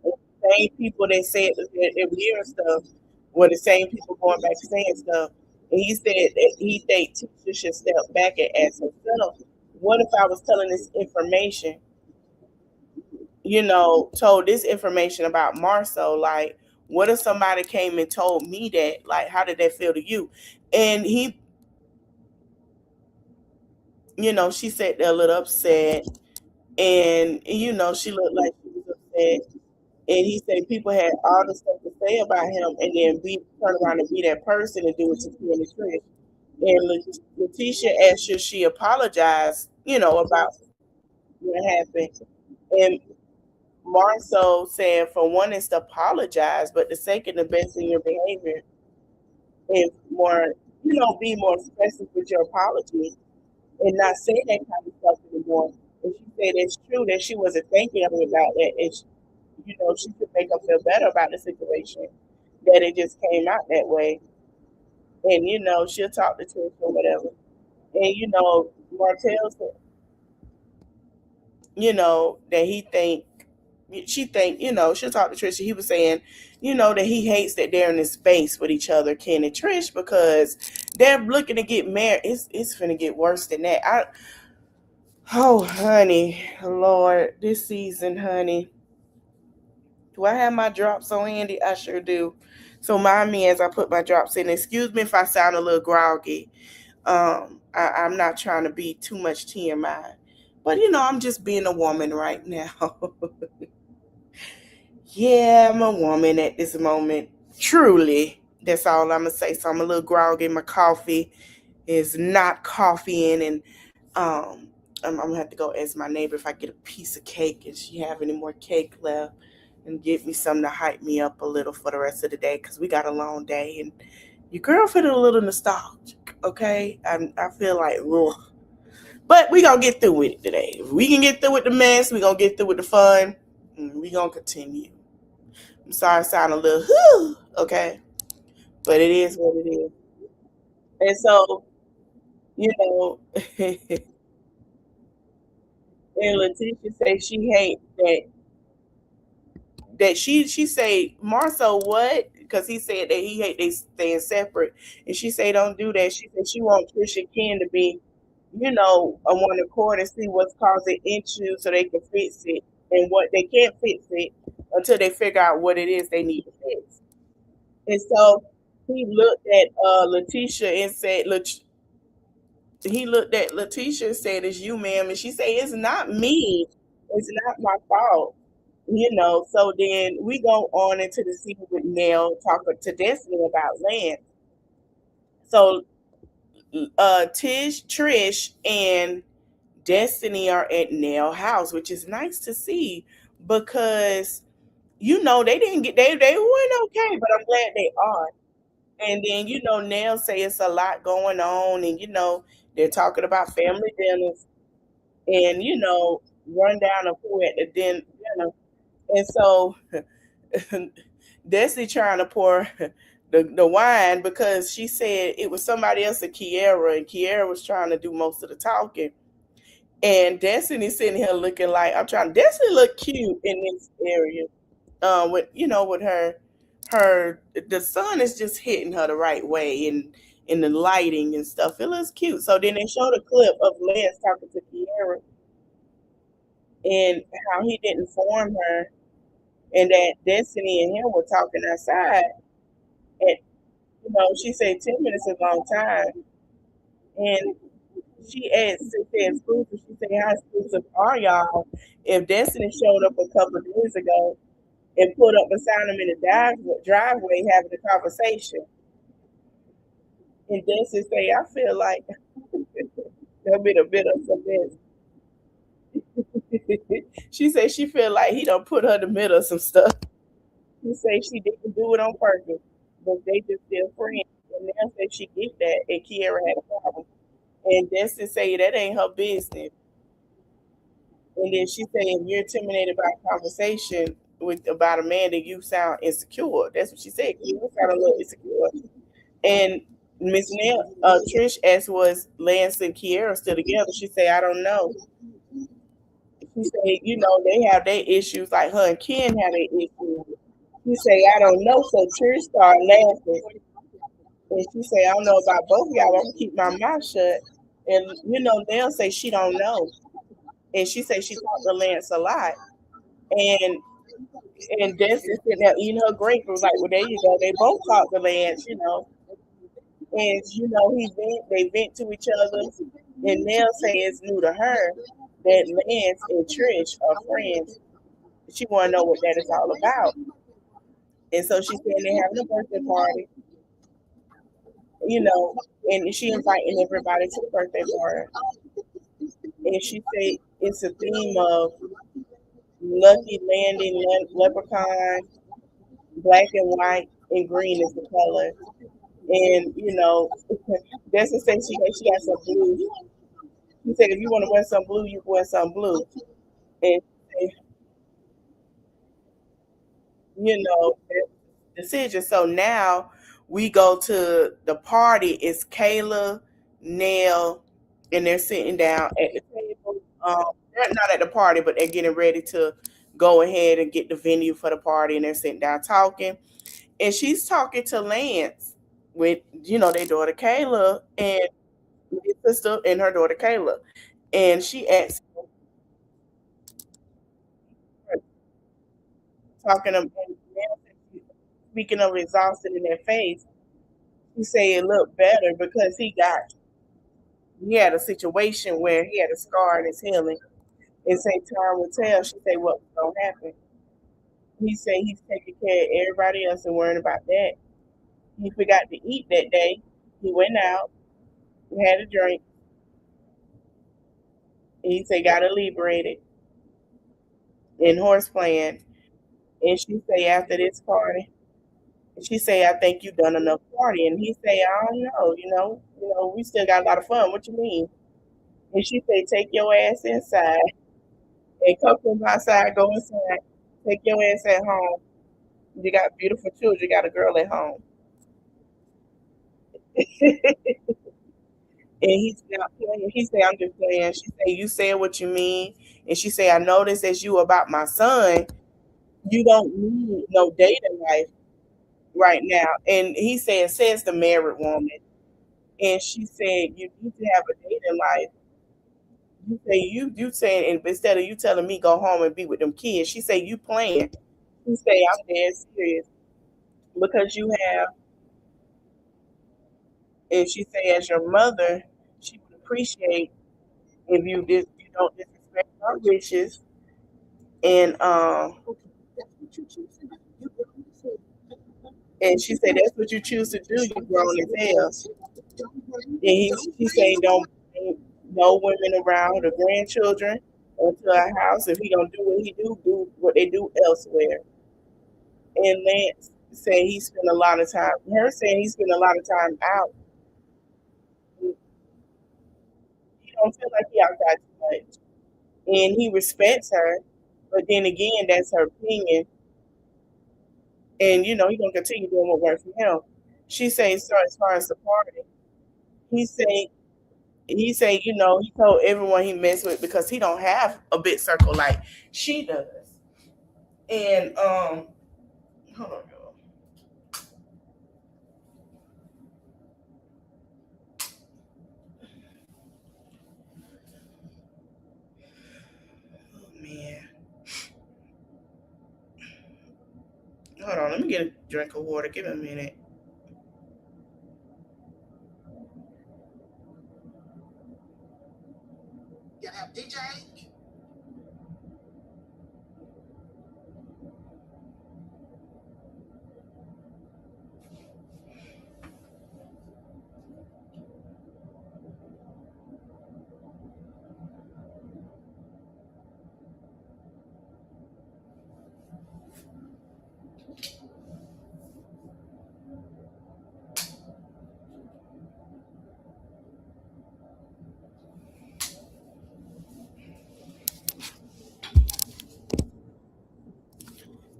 The same people that said that weird stuff were the same people going back saying stuff. And he said that he think teachers should step back and ask themselves, what if I was telling this information, told this information about Marcel? Like, what if somebody came and told me that? Like, how did that feel to you? And she sat there a little upset, and she looked like she was upset. And he said people had all the stuff to say about him, and then turn around and be that person and do it to you in the Trish. And Letitia asked should she apologize, about what happened. And Marceau saying for one is to apologize, but the second, invest in your behavior and more, be more expressive with your apology and not say that kind of stuff anymore. And she said it's true that she wasn't thinking of it about that. And she could make her feel better about the situation, that it just came out that way. And, she'll talk to Trish or whatever. And, Martell said, that she think, she'll talk to Trish. And he was saying, that he hates that they're in this space with each other, Ken and Trish, because they're looking to get married. It's finna get worse than that. Oh, honey, Lord, this season, honey. Do I have my drops on Andy? I sure do. So mind me as I put my drops in. Excuse me if I sound a little groggy. I'm not trying to be too much TMI. But I'm just being a woman right now. Yeah, I'm a woman at this moment. Truly. That's all I'm gonna say. So I'm a little groggy. My coffee is not coffeeing, and I'm gonna have to go ask my neighbor if I get a piece of cake and she have any more cake left, and get me something to hype me up a little for the rest of the day because we got a long day and your girl feeling a little nostalgic. Okay, I feel like, ugh. But we gonna get through with it today. If we can get through with the mess, we gonna get through with the fun, and we gonna continue. I'm sorry, I sound a little whew, okay, but it is what it is. And so, you know, and Letitia says she hates that that she say Marcel what? Because he said that he hate they staying separate, and she say don't do that. She said she want Trish and Ken to be, on one accord and see what's causing issues so they can fix it, and what they can't fix it until they figure out what it is they need to fix. And so he looked at Letitia and said, he looked at Letitia and said, "It's you, ma'am," and she said, "It's not me. It's not my fault." So then we go on into the scene with Nell talking to Destiny about Lance. So Trish, and Destiny are at Nell house, which is nice to see because they didn't get they weren't okay, but I'm glad they are. And then Nell say it's a lot going on, and they're talking about family dinners, and rundown of who at the dinner. And so Destiny trying to pour the wine because she said it was somebody else at Kiera, and Kiera was trying to do most of the talking. And Destiny sitting here looking like Destiny look cute in this area. With her the sun is just hitting her the right way, and in the lighting and stuff. It looks cute. So then they showed a clip of Lance talking to Kiera and how he didn't inform her, and that Destiny and him were talking outside. And she said 10 minutes is a long time. And she asked, she said exclusive. She said, how exclusive are y'all? If Destiny showed up a couple of days ago and put up beside him in the driveway having a conversation, and Destiny say, I feel like there'll be a bit of some this. She said she feel like he done put her in the middle of some stuff. She say she didn't do it on purpose, but they just still friends. And now say she get that, and Kiera had a problem. And Destiny say that ain't her business. And then she said, if you're intimidated by a conversation about a man, then you sound insecure. That's what she said. You sound a little insecure. And Miss Nail, Trish asked, was Lance and Kiera still together? She said, I don't know. She said, they have their issues, like her and Ken have their issues. She say, I don't know. So Trish started laughing. And she say, I don't know about both of y'all. I'm gonna keep my mouth shut. And they'll say she don't know. And she say she talked to Lance a lot. And Destiny sitting there eating her grapes. Was like, well, there you go. They both talk to Lance. And they vent to each other. And Nell say it's new to her that Lance and Trish are friends. She want to know what that is all about. And so she's saying they're having a birthday party, and she inviting everybody to the birthday party. And she say it's a theme of lucky landing leprechaun, black and white, and green is the color. And that's the thing. She got some blue. She said if you want to wear some blue, you can wear some blue. And decision. So now we go to the party. It's Kayla, Nell, and they're sitting down at the table. They're not at the party, but they're getting ready to go ahead and get the venue for the party, and they're sitting down talking. And she's talking to Lance with their daughter Kayla and his sister and her daughter Kayla, and she asks, talking to speaking of exhausted in their face. He say it looked better because he had a situation where he had a scar in his healing. And say time will tell. She say what was gonna happen. He say he's taking care of everybody else and worrying about that. He forgot to eat that day. He went out, he had a drink, and he say got liberated in horse playing. And she say after this party, she say I think you done enough party. And he say I don't know, we still got a lot of fun. What you mean? And she say take your ass inside and come from outside, go inside, take your ass at home. You got beautiful children. You got a girl at home. And he's not playing. He say, I'm just playing. She say, you said what you mean. And she say, I noticed as you about my son. You don't need no dating life right now. And he said, says the married woman. And she said, you need to have a dating life. You say you saying, and instead of you telling me go home and be with them kids, she say you playing. She say I'm dead serious because you have, and she say as your mother, she would appreciate if you don't disrespect her wishes, and she said that's what you choose to do. You grown as hell. And she say don't bring no women around her grandchildren into our house. If he gonna do what he do what they do elsewhere. And Lance saying he spent a lot of time. Her saying he spent a lot of time out. He don't feel like he outside too much, and he respects her. But then again, that's her opinion, and he gonna continue doing what works for him. She say, so as far as the party, he say he say he told everyone he messed with because he don't have a big circle like she does. And hold on, y'all. Oh man, hold on. Let me get a drink of water. Give me a minute.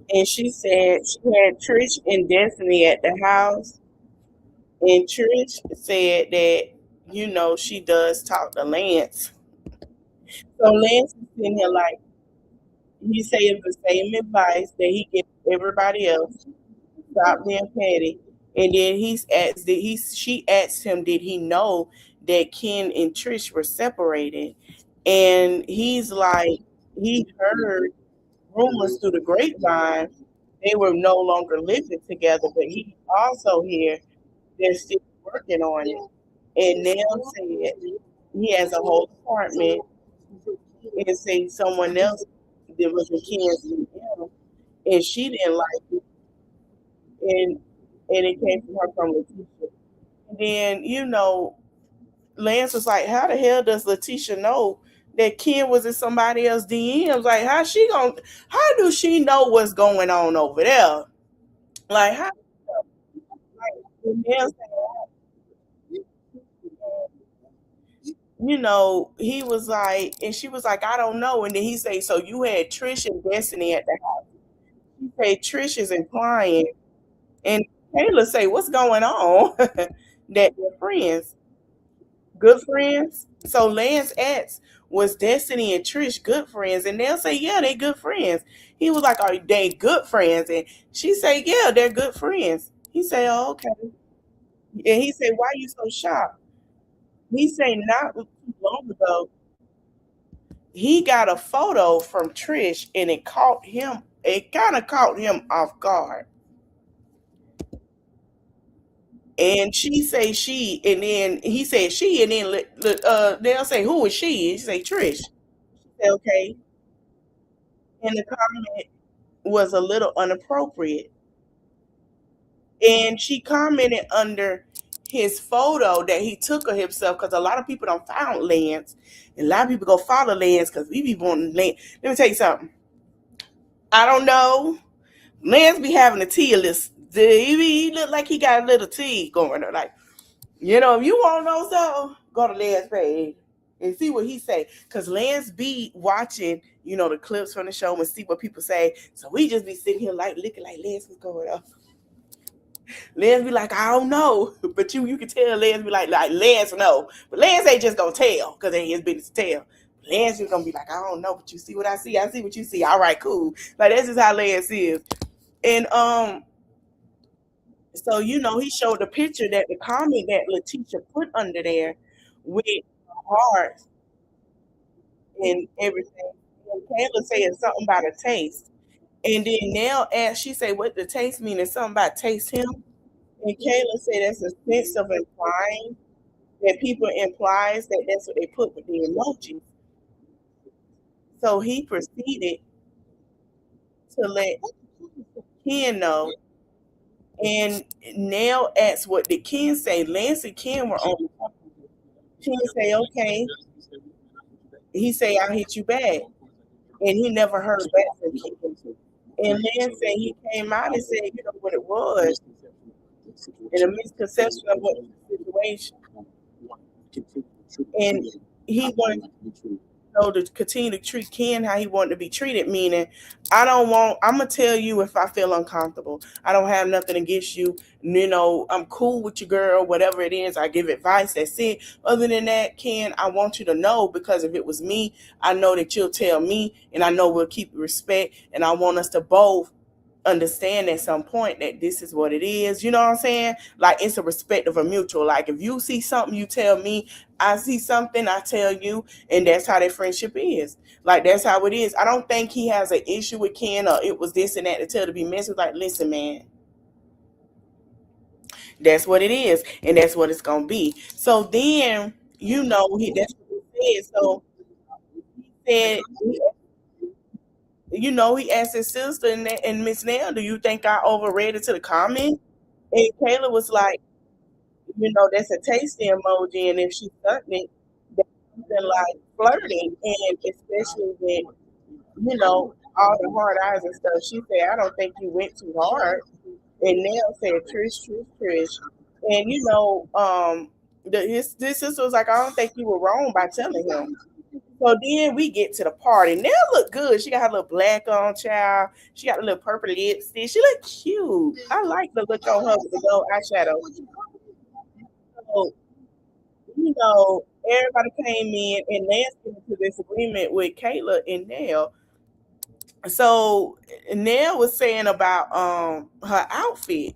And she said she had Trish and Destiny at the house, and Trish said that she does talk to Lance. So Lance is sitting here like he says the same advice that he gives everybody else. Stop being petty. And then she asked him, did he know that Ken and Trish were separated? And he's like, he heard rumors through the grapevine they were no longer living together, but he also hear they're still working on it. And Nell said he has a whole apartment and say someone else that was in Kansas and she didn't like it, and it came from her from Letitia. And then Lance was like, "How the hell does Letitia know that Ken was in somebody else's DMs? Like, How do she know what's going on over there? Like, how? Like, and Nell he was like, and she was like, I don't know. And then he say, so you had Trish and Destiny at the house. He say Trish is implying, and Kayla say, what's going on? That they're friends, good friends. So Lance asks, was Destiny and Trish good friends? And they'll say, yeah, they good friends. He was like, are they good friends? And she say, yeah, they're good friends. He say, oh, okay. And he say, why are you so shocked? He say, not too long ago, he got a photo from Trish and it kind of caught him off guard. And she say she, and then he said she, and then they'll say, who is she? And she say Trish. She say, okay. And the comment was a little inappropriate. And she commented under his photo that he took of himself because a lot of people don't found Lance. And a lot of people go follow Lance because we be wanting Lance. Let me tell you something. I don't know. Lance be having a tea list. He look like he got a little tea going on. Like, if you want to know something, go to Lance page and see what he say. Cause Lance be watching, the clips from the show and see what people say. So we just be sitting here like looking like Lance what's going on. Lance be like, I don't know. But you can tell Lance be like Lance know. But Lance ain't just gonna tell because it ain't his business to tell. Lance is gonna be like, I don't know, but you see what I see. I see what you see. All right, cool. Like that's just how Lance is. And so he showed the picture that the comment that Letitia put under there with hearts and everything. And Kayla saying something about a taste. And then Nell asked, she said, what the taste mean? And something about taste him. And Kayla said that's a sense of implying that people implies that that's what they put with the emoji. So he proceeded to let Ken know. And Nell asked what did Ken say. Lance and Ken were on. Ken say, okay. He say, I'll hit you back. And he never heard back from Ken. And Lance said he came out and said, you know what it was. And a misconception of what the situation. And he wanted to continue to treat Ken how he wanted to be treated, meaning I'm gonna tell you if I feel uncomfortable. I don't have nothing against you. I'm cool with you, girl, whatever it is. I give advice, that's it. Other than that, Ken, I want you to know, because if it was me, I know that you'll tell me, and I know we'll keep respect, and I want us to both understand at some point that this is what it is. You know what I'm saying? Like, it's a respect of a mutual. Like, if you see something, you tell me. I see something, I tell you. And that's how that friendship is. Like, that's how it is. I don't think he has an issue with Ken or it was this and that to tell to be messy. Like, listen, man, that's what it is. And that's what it's going to be. So then, that's what he said. So he said, he asked his sister and Miss Nail, do you think I overread it to the comment? And Kayla was like, that's a tasty emoji, and if she's something it, that's something like flirting, and especially with, all the hard eyes and stuff. She said, I don't think you went too hard. And Nell said, Trish, Trish, Trish. And, this sister was like, I don't think you were wrong by telling him. So then we get to the party. Nell look good. She got her little black on, child. She got a little purple lipstick. She look cute. I like the look on her with the gold eyeshadow. So, everybody came in and Lance came into this agreement with Kayla and Nell. So Nell was saying about her outfit,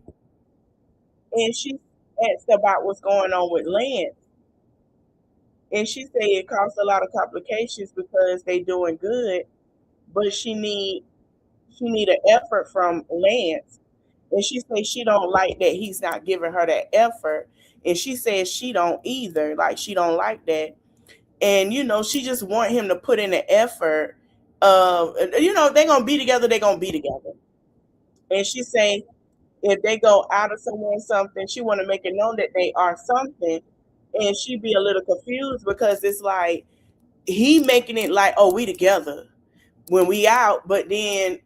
and she asked about what's going on with Lance, and she said it caused a lot of complications because they doing good, but she need an effort from Lance, and she said she don't like that he's not giving her that effort, and she says she don't either, like she don't like that. And she just want him to put in the effort of, they're gonna be together, they're gonna be together. And she say if they go out of somewhere something, she want to make it known that they are something. And she be a little confused because it's like he making it like, oh, we together when we out, but then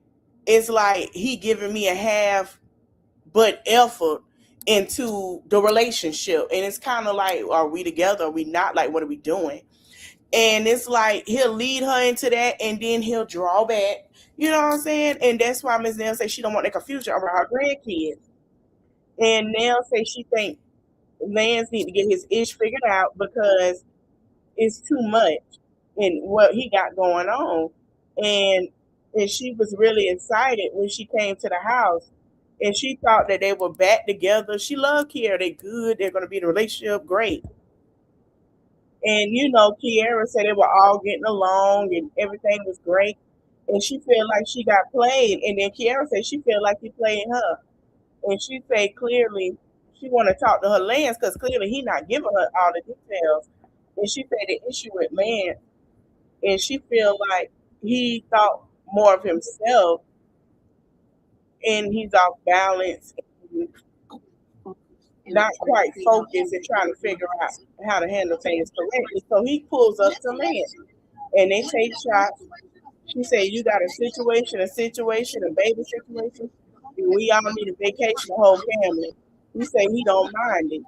it's like he giving me a half but effort into the relationship, and it's kind of like, are we together, are we not, like what are we doing? And it's like he'll lead her into that, and then he'll draw back. You know what I'm saying? And that's why Ms. Nell says she don't want that confusion around her grandkids. And Nell says she think Lance need to get his ish figured out because it's too much in what he got going on. And she was really excited when she came to the house. And she thought that they were back together. She loved Kiara. They good. They're going to be in a relationship. Great. And Kiara said they were all getting along and everything was great. And she felt like she got played. And then Kiara said she felt like he played her. And she said clearly she want to talk to her Lance because clearly he not giving her all the details. And she said the issue with Lance, and she feel like he thought more of himself and he's off balance, not quite focused and trying to figure out how to handle things correctly. So he pulls up to Lance and they take shots. She said, you got a situation, a baby situation. We all need a vacation, the whole family. He said he don't mind it.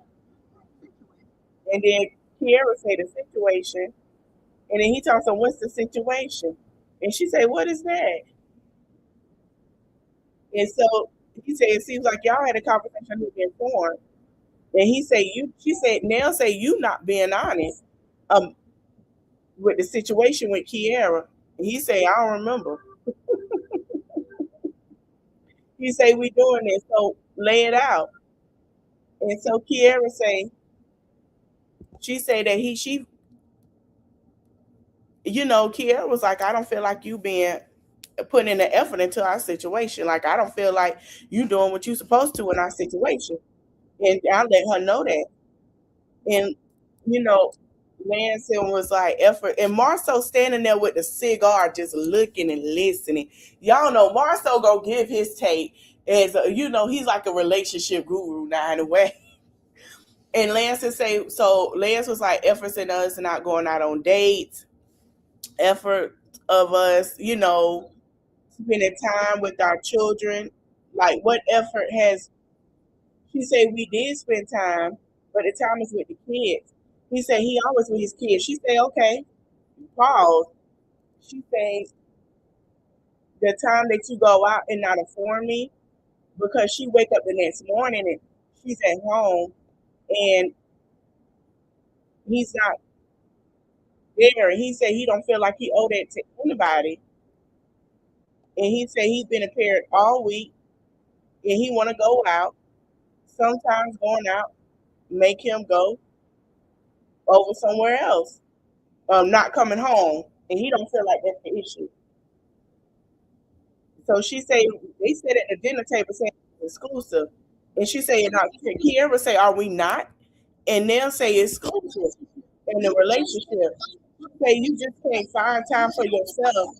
And then Kiara said the situation. And then he talks on what's the situation. And she said, what is that? And so he said, it seems like y'all had a conversation with informed. And he said, she said, Nell say you not being honest. with the situation with Kiara. He say, I don't remember. He say, we doing this, so lay it out. And so Kiara say, she say that Kiara was like, I don't feel like you being putting in the effort into our situation. Like, I don't feel like you doing what you supposed to in our situation. And I let her know that. And, you know, Lansing was like effort. And Marceau standing there with the cigar, just looking and listening. Y'all know Marceau go give his take as, he's like a relationship guru now in a way. And Lance was like, efforts in us not going out on dates, effort of us, spending time with our children. Like, what effort has, she said, we did spend time, but the time is with the kids. He said, he always with his kids. She said, okay, pause. She said, the time that you go out and not inform me, because she wake up the next morning and she's at home and he's not there. He said he don't feel like he owed that to anybody. And he said he's been a parent all week and he want to go out. Sometimes going out make him go over somewhere else, not coming home, and he don't feel like that's the issue. So she say they said at the dinner table saying it's exclusive, and she say, "Now Kiara say, are we not?" And they'll say it's exclusive in the relationship. Say you just can't find time for yourself.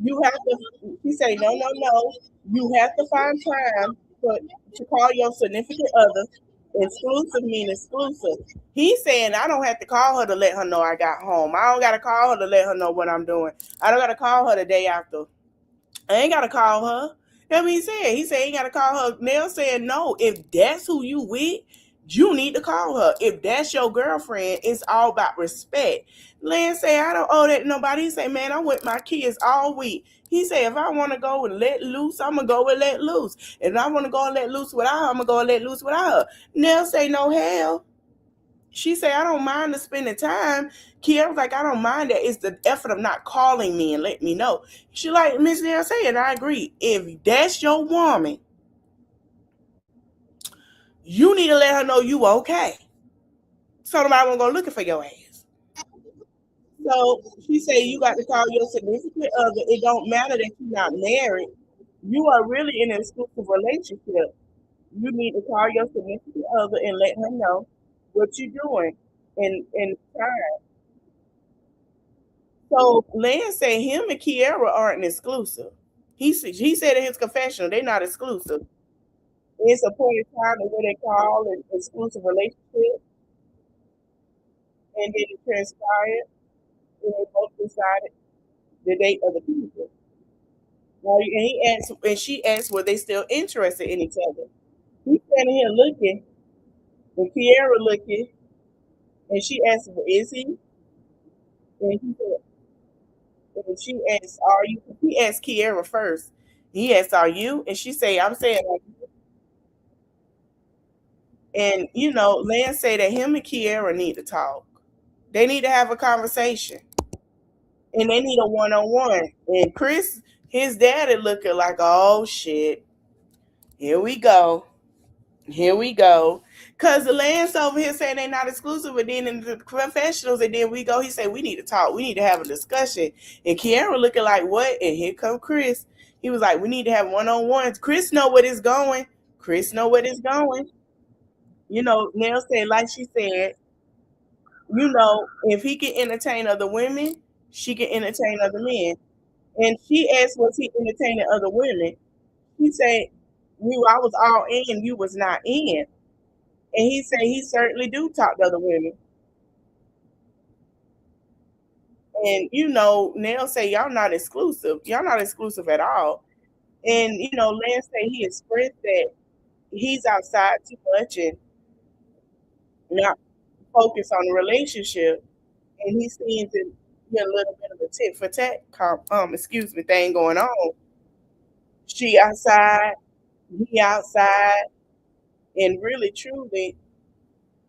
You have to. She say, no, no, no. You have to find time to call your significant other. Exclusive mean exclusive. He's saying I don't have to call her to let her know I got home. I don't got to call her to let her know what I'm doing. I don't got to call her the day after. I ain't got to call her. That's what he said. He said he ain't got to call her. Nell said no. If that's who you with, you need to call her. If that's your girlfriend, it's all about respect. Lance say I don't owe that to nobody. He say, man, I'm with my kids all week. He said, if I want to go and let loose, I'm going to go and let loose. If I want to go and let loose without her, I'm going to go and let loose without her. Nell say, no hell. She said, I don't mind the spending time. Kiara was like, I don't mind that. It's the effort of not calling me and letting me know. She like Miss Nell saying, I agree. If that's your woman, you need to let her know you okay. So nobody won't go looking for your ass. So she said you got to call your significant other. It don't matter that you're not married. You are really in an exclusive relationship. You need to call your significant other and let her know what you're doing and time. So Lance said him and Kiara aren't exclusive. He said in his confessional they're not exclusive. It's a point in time where they call an exclusive relationship, and then it transpired, and they both decided the date of the people. Well, and she asked, were they still interested in each other? He's standing here looking, and Kiara looking, and she asked, well, is he? And he said, and she asked, are you? He asked Kiara first. He asked, are you? And she said, I'm saying, like, and Lance said that him and Kiara need to talk. They need to have a conversation, and they need a one-on-one. And Chris, his daddy, looking like, oh shit, here we go. Here we go. Cause the Lance over here saying they're not exclusive, but then in the professionals, and then we go, he said we need to talk, we need to have a discussion. And Kiara looking like what? And here come Chris. He was like, we need to have one-on-ones. Chris know what it's going. Chris know what it's going. Nell said, like she said, if he can entertain other women, she can entertain other men. And she asked, was he entertaining other women? He said, I was all in, you was not in. And he said he certainly do talk to other women. And Nell say y'all not exclusive. Y'all not exclusive at all. And Lance say he expressed that he's outside too much and not focused on the relationship. And he seems to be a little bit of a tit for tat thing going on. She outside, he outside, and really truly,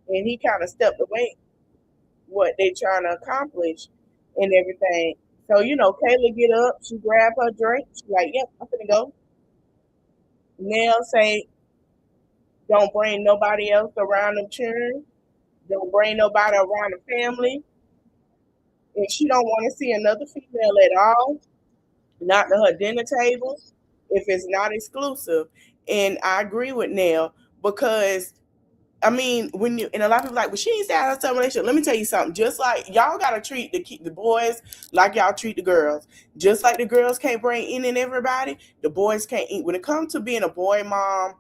and he kind of stepped away what they trying to accomplish. and everything. So, Kayla get up, she grab her drink, she like, yep, I'm finna go. Nell say, don't bring nobody else around the children. Don't bring nobody around the family. And she don't want to see another female at all, not to her dinner table, if it's not exclusive. And I agree with Nell because I mean, when you and a lot of people like, well, she needs to have a relationship. Let me tell you something. Just like y'all gotta treat the boys like y'all treat the girls. Just like the girls can't bring in and everybody, the boys can't eat. When it comes to being a boy mom,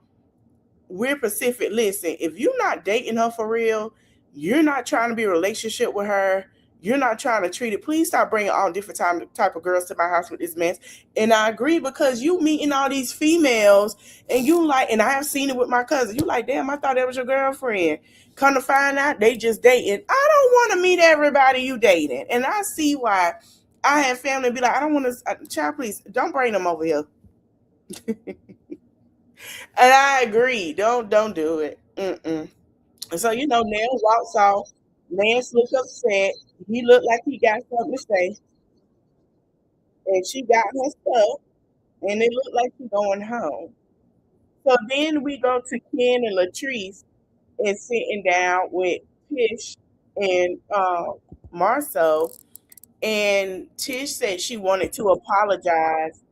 we're Pacific. Listen, if you're not dating her for real, you're not trying to be in a relationship with her. You're not trying to treat it. Please stop bringing all different type of girls to my house with this mess. And I agree because you meeting all these females and you like, and I have seen it with my cousin. You like, damn, I thought that was your girlfriend. Come to find out, they just dating. I don't want to meet everybody you dating, and I see why. I have family be like, I don't want to. Child, please don't bring them over here. And I agree. Don't do it. Mm-mm. And so Nell walks off. Lance looks upset. He looked like he got something to say, and she got her stuff, and it looked like she's going home. So then we go to Ken and Latrice and sitting down with Tish and Marceau, and Tish said she wanted to apologize,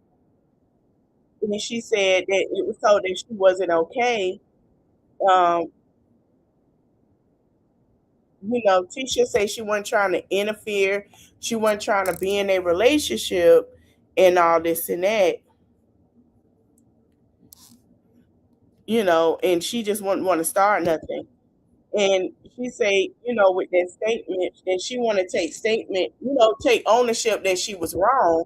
and she said that it was so that she wasn't okay. Um, Tisha said she wasn't trying to interfere. She wasn't trying to be in a relationship and all this and that, and she just wouldn't want to start nothing. And she said, with that statement, that she want to take ownership that she was wrong.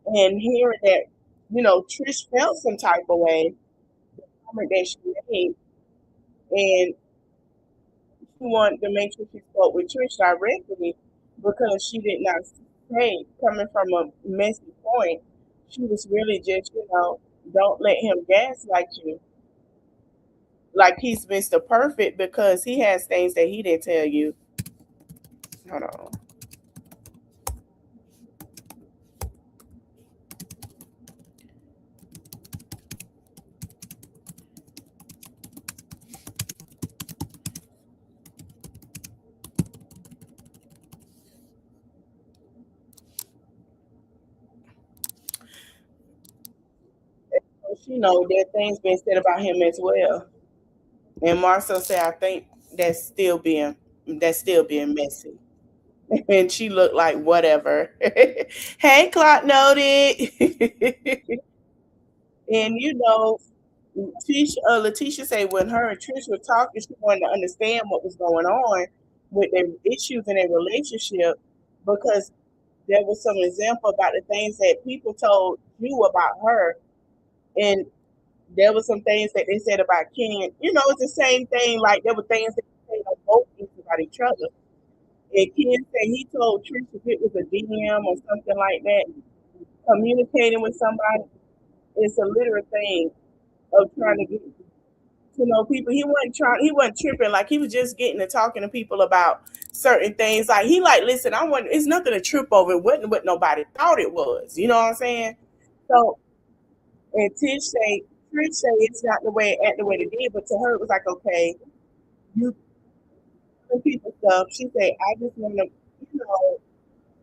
And hearing that, Trish felt some type of way, the comment that she made, and she wanted to make sure she spoke with Trish directly because she did not say, coming from a messy point, she was really just, don't let him gaslight you. Like he's Mr. Perfect because he has things that he didn't tell you. Hold on. She know that things been said about him as well. And Marcel said, I think that's still being messy. And she looked like whatever. Hey, clock noted. And Letitia said when her and Trish were talking, she wanted to understand what was going on with their issues in their relationship because there was some example about the things that people told you about her, and there were some things that they said about Ken. It's the same thing. Like there were things that they said on both ends about each other. And Ken said he told Trish if it was a DM or something like that, communicating with somebody, it's a literal thing of trying to get people. He wasn't tripping. Like he was just getting to talking to people about certain things. Like he like, listen, I want it's nothing to trip over. It wasn't what nobody thought it was. You know what I'm saying? So and Trish say it's not the way it the way it did, but to her it was like, okay, you people stuff. She said, I just want to,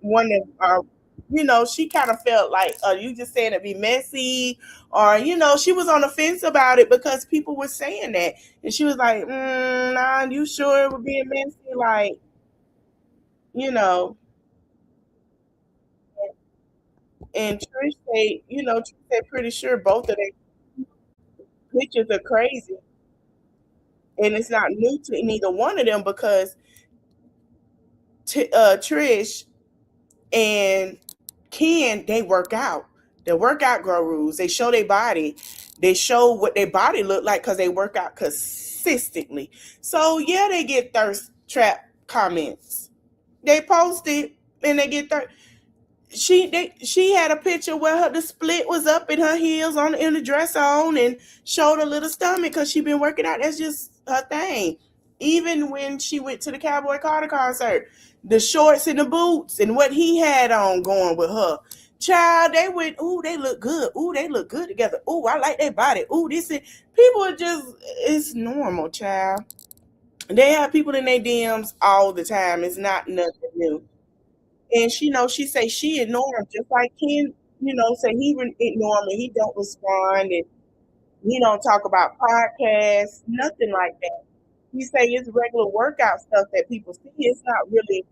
want to, she kind of felt like, you just saying it be messy, or she was on the fence about it because people were saying that, and she was like, nah, you sure it would be messy, like, you know. And Trish said pretty sure both of their pictures are crazy, and it's not new to neither one of them because Trish and Ken, they work out. They work out girl rules. They show their body. They show what their body look like because they work out consistently. So yeah, they get thirst trap comments. They post it and they get thirst. She had a picture where the split was up in her heels on in the dress on and showed a little stomach because she been working out. That's just her thing. Even when she went to the Cowboy Carter concert, the shorts and the boots and what he had on going with her. Child, they went, ooh, they look good. Ooh, they look good together. Ooh, I like their body. Ooh, this is people are just it's normal, child. They have people in their DMs all the time. It's not nothing new. And she knows she say she ignore him just like Ken, say he ignore him and he don't respond and he don't talk about podcasts, nothing like that. He say it's regular workout stuff that people see. It's not really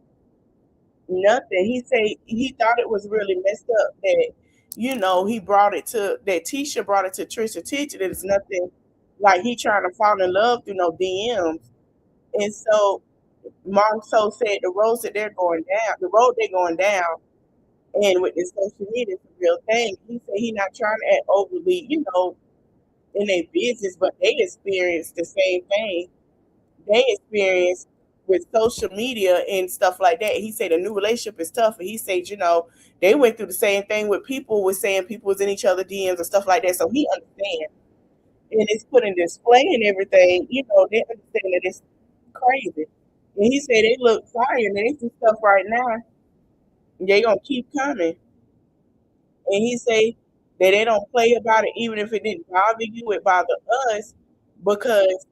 nothing. He say he thought it was really messed up that he brought it to that Tisha brought it to Trisha attention. That it's nothing like he trying to fall in love through no DMs. And so Marceau said the roads that they're going down, the road they're going down, and with this social media, it's a real thing. He said he not trying to act overly, in their business, but they experience the same thing. They experience with social media and stuff like that. He said a new relationship is tough. And he said, they went through the same thing with people was saying people was in each other DMs and stuff like that. So he understands. And it's put in display and everything, they understand that it's crazy. And he said they look fire and they do stuff right now. They gonna keep coming. And he say that they don't play about it even if it didn't bother you, it bothered us because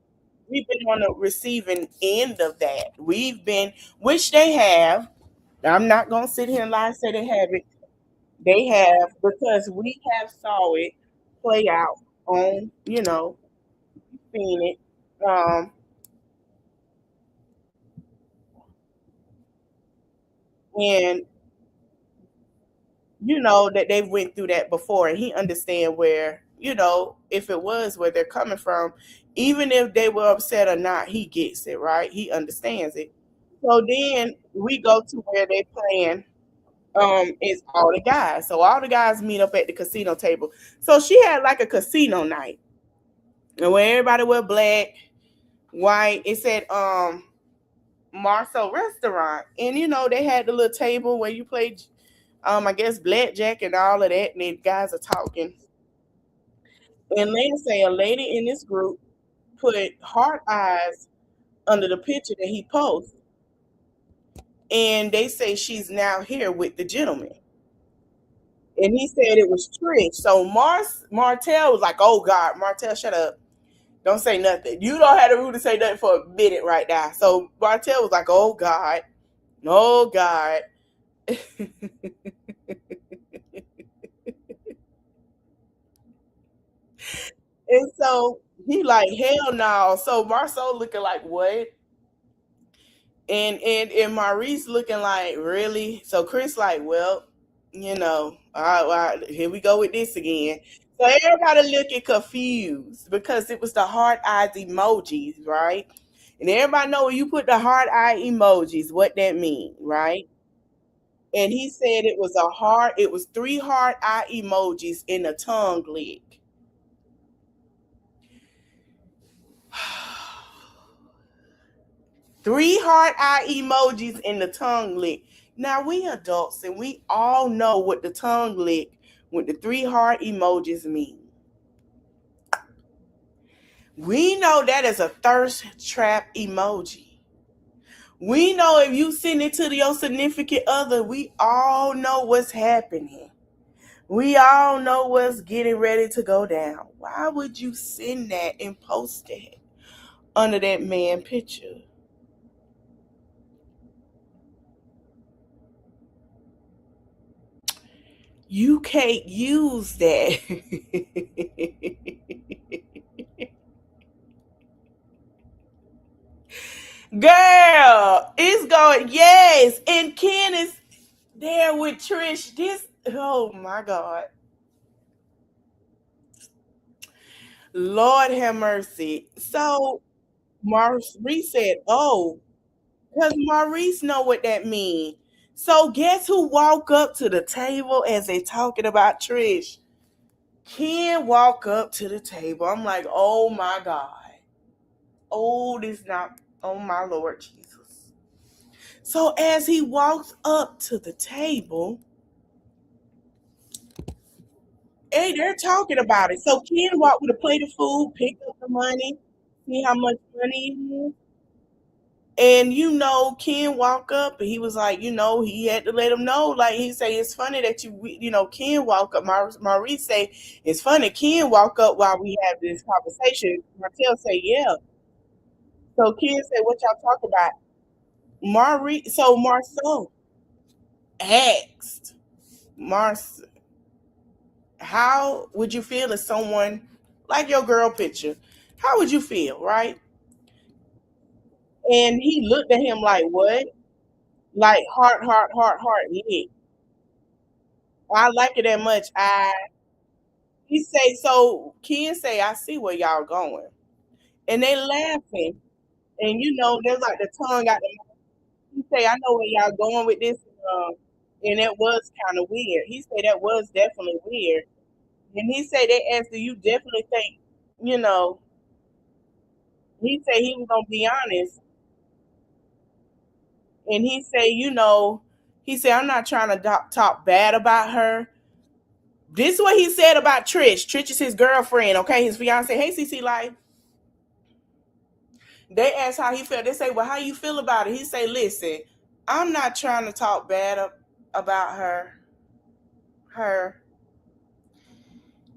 we've been on the receiving end of that. We've been, which they have. I'm not gonna sit here and lie and say they haven't. They have because we have saw it play out on, seen it. And that they went through that before and he understand where, if it was where they're coming from, even if they were upset or not, he gets it, right? He understands it. So then we go to where they playing is all the guys. So all the guys meet up at the casino table. So she had like a casino night. And where everybody wear black, white, it said Marceau restaurant. And they had the little table where you play I guess blackjack and all of that, and the guys are talking. And they say a lady in this group put heart eyes under the picture that he posted. And they say she's now here with the gentleman. And he said it was Trish. So Martell was like, oh God, Martell, shut up. Don't say nothing. You don't have the room to say nothing for a minute right now. So Martell was like, oh God, oh God. And so he like, hell no. So Marceau looking like, what? And Maurice looking like, really? So Chris like, well, all right, here we go with this again. So everybody looking confused because it was the heart eyes emojis, right? And everybody know when you put the heart eye emojis, what that mean, right? And he said it was three heart eye emojis in a tongue lick. Three heart eye emojis in the tongue lick. Now we adults and we all know what the tongue lick with the three heart emojis mean. We know that is a thirst trap emoji. We know if you send it to your significant other, we all know what's happening. We all know what's getting ready to go down. Why would you send that and post that under that man picture? You can't use that. Girl, it's going, yes. And Ken is there with Trish. Oh my God. Lord have mercy. So Maurice said, oh, because Maurice know what that means. So guess who walk up to the table as they talking about Trish? Ken walk up to the table. I'm like, oh my God. Oh, this not, oh my Lord Jesus. So as he walks up to the table, hey, they're talking about it. So Ken walked with a plate of food, picked up the money, see how much money it is. And Ken walk up and he was like, he had to let him know. Like he say, it's funny that Ken walk up. Maurice say, it's funny. Ken walk up while we have this conversation. Martell say, yeah. So Ken say, what y'all talk about? Maurice. So Marceau asked Mars, how would you feel if someone like your girl picture? How would you feel, right? And he looked at him like, what? Like heart, lit. I like it that much. He say, so Ken say, I see where y'all going. And they laughing. And there's like the tongue out the mouth. He say, I know where y'all going with this. And it was kind of weird. He said that was definitely weird. And he said they asked, do you definitely think, you know, he said he was gonna be honest. And he said, I'm not trying to talk bad about her. This is what he said about Trish. Trish is his girlfriend, okay? His fiance. Hey, CC Life. They asked how he felt. They say, well, how you feel about it? He say, listen, I'm not trying to talk bad about her.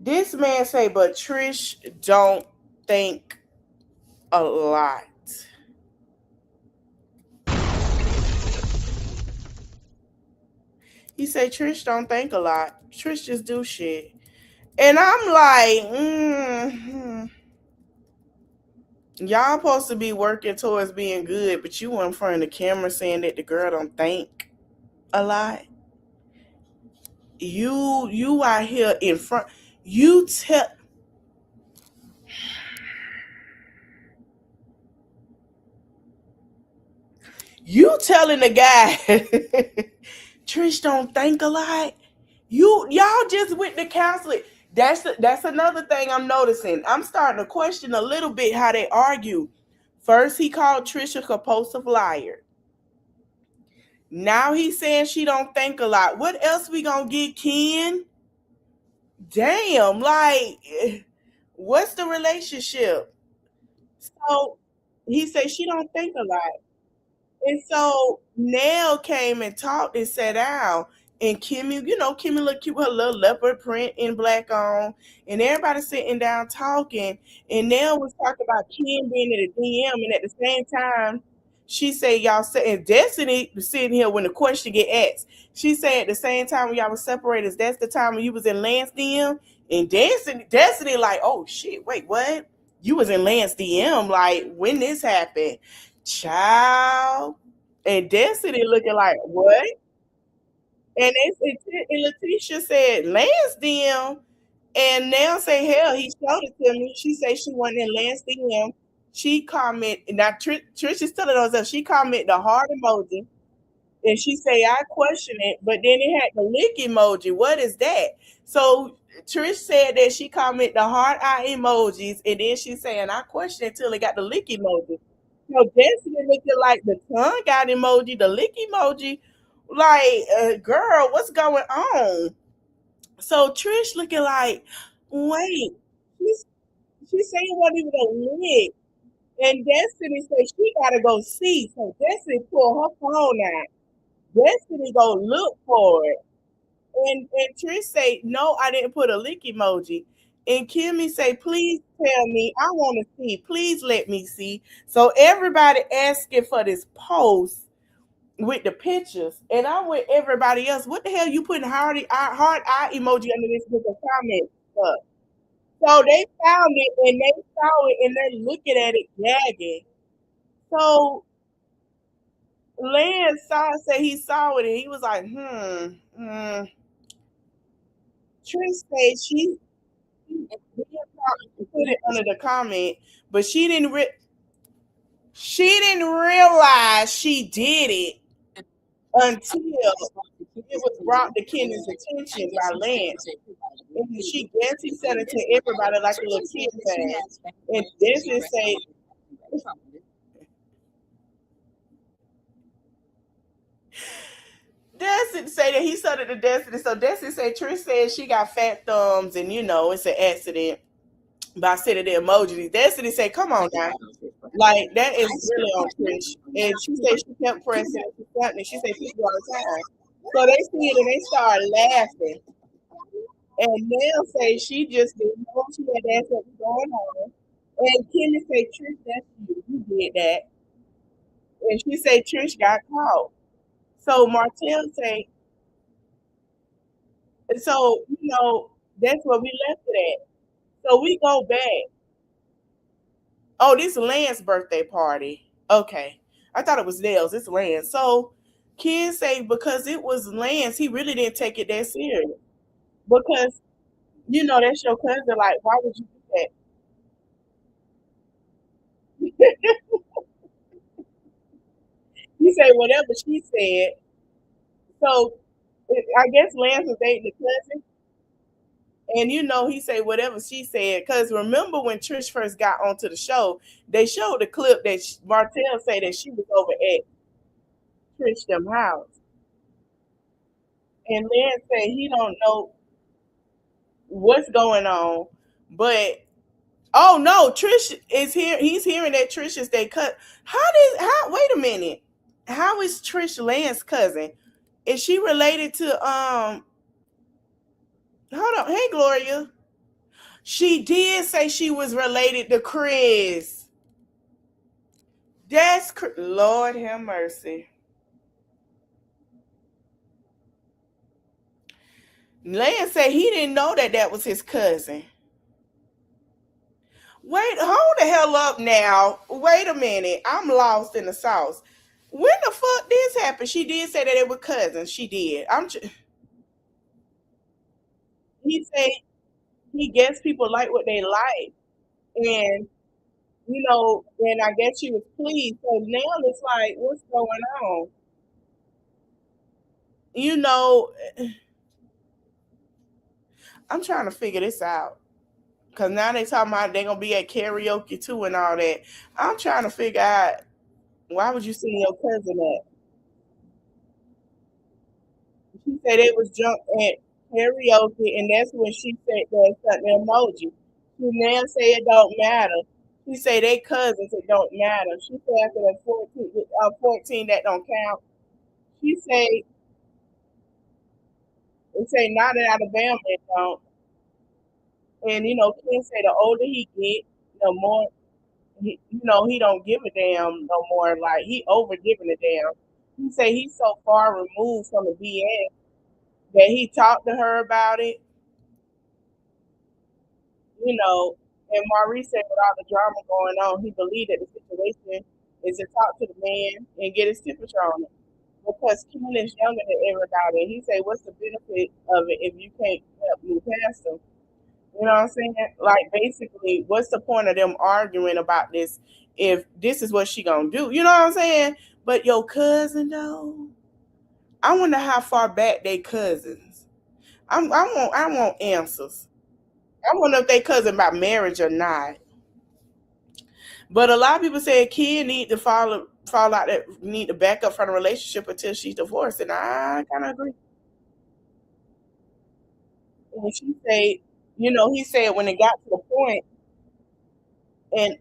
This man say, but Trish don't think a lot. He say Trish don't think a lot. Trish just do shit. And I'm like, y'all supposed to be working towards being good, but you in front of the camera saying that the girl don't think a lot. You out here in front. You tell you telling the guy Trish don't think a lot. Y'all just went to counseling. That's another thing I'm noticing. I'm starting to question a little bit how they argue. First, he called Trish a compulsive liar. Now he's saying she don't think a lot. What else we gonna get, Ken? Damn, like, what's the relationship? So he said she don't think a lot. And so Nell came and talked and sat down. And Kimmy looked cute with her little leopard print in black on. And everybody sitting down talking. And Nell was talking about Kim being in the DM. And at the same time, she said, y'all said, and Destiny was sitting here when the question get asked. She said at the same time when y'all was separated, that's the time when you was in Lance DM. And Destiny like, oh shit, wait, what? You was in Lance DM, like, when this happened? Child. And Destiny looking like, what? And Letitia said, Lance DM. And now say, hell, he showed it to me. She said she wasn't in Lance DM. She comment, now Trish is telling herself, she comment the heart emoji. And she say, I question it, but then it had the lick emoji. What is that? So Trish said that she comment the heart eye emojis, and then she saying, I question it till it got the lick emoji. So Destiny looking like the tongue out emoji, the lick emoji. Like, girl, what's going on? So Trish looking like, wait, she saying it wasn't even a lick. And Destiny said she gotta go see. So Destiny pull her phone out. Destiny go look for it. And Trish say, no, I didn't put a lick emoji. And Kimmy say, please tell me. I want to see. Please let me see. So everybody asking for this post with the pictures. And I'm with everybody else. What the hell you putting heart eye emoji under this book of comments? So they found it and they saw it and they're looking at it gagging. So Lance said he saw it and he was like, Trish said put it under the comment, but she didn't realize she did it until it was brought to Kenny's attention by Lance. And she guessed he said it to everybody like a little kid thing. And this is say Destiny say that he said it to Destiny. So Destiny said Trish said she got fat thumbs and it's an accident by sending the emojis. Destiny said, come on now. Like that is really on Trish. And she said she kept pressing and she kept, and she said people all the time. So they see it and they start laughing. And Nell say she just didn't know she had that's what was going on. And Kimmy say, Trish, that's you. You did that. And she say Trish got caught. So Martell say, and so, that's where we left it at. So we go back. Oh, this Lance birthday party. Okay. I thought it was Nell's. It's Lance. So kids say because it was Lance, he really didn't take it that serious. Because, that's your cousin. Like, why would you do that? You say whatever she said. So I guess Lance was dating the cousin. And he said whatever she said. Because remember when Trish first got onto the show, they showed the clip that Martell said that she was over at Trish them house. And Lance said he don't know what's going on, but oh no, Trish is here. He's hearing that Trish is they cut. Wait a minute. How is Trish Lance's cousin? Is she related to hold on, hey Gloria. She did say she was related to Chris. Lord have mercy. Lance said he didn't know that was his cousin. Wait, hold the hell up now. Wait a minute. I'm lost in the sauce. When the fuck this happened? She did say that they were cousins. She did. He said he guessed people like what they like. And, and I guess she was pleased. So now it's like, what's going on? You know, I'm trying to figure this out. Because now they talking about they're going to be at karaoke too and all that. I'm trying to figure out, why would you see your cousin at? She said it was junk at karaoke, and that's when she said that something emoji. She now say it don't matter. She say they cousins, it don't matter. She said after the 14 that don't count. She say it say not in Alabama it don't. And Ken say the older he get, the more he don't give a damn no more. Like he over giving a damn. He say he's so far removed from the BS that he talked to her about it, and Maurice said with all the drama going on, he believed that the situation is to talk to the man and get his temperature on it. Because Ken is younger than everybody. And he said, what's the benefit of it if you can't help move past them? You know what I'm saying? Like basically, what's the point of them arguing about this if this is what she gonna do? You know what I'm saying? But your cousin though, I wonder how far back they cousins. I want answers. I wonder if they cousin by marriage or not. But a lot of people say a kid need to fall out that need to back up from a relationship until she's divorced, and I kind of agree. And she said, he said when it got to the point, and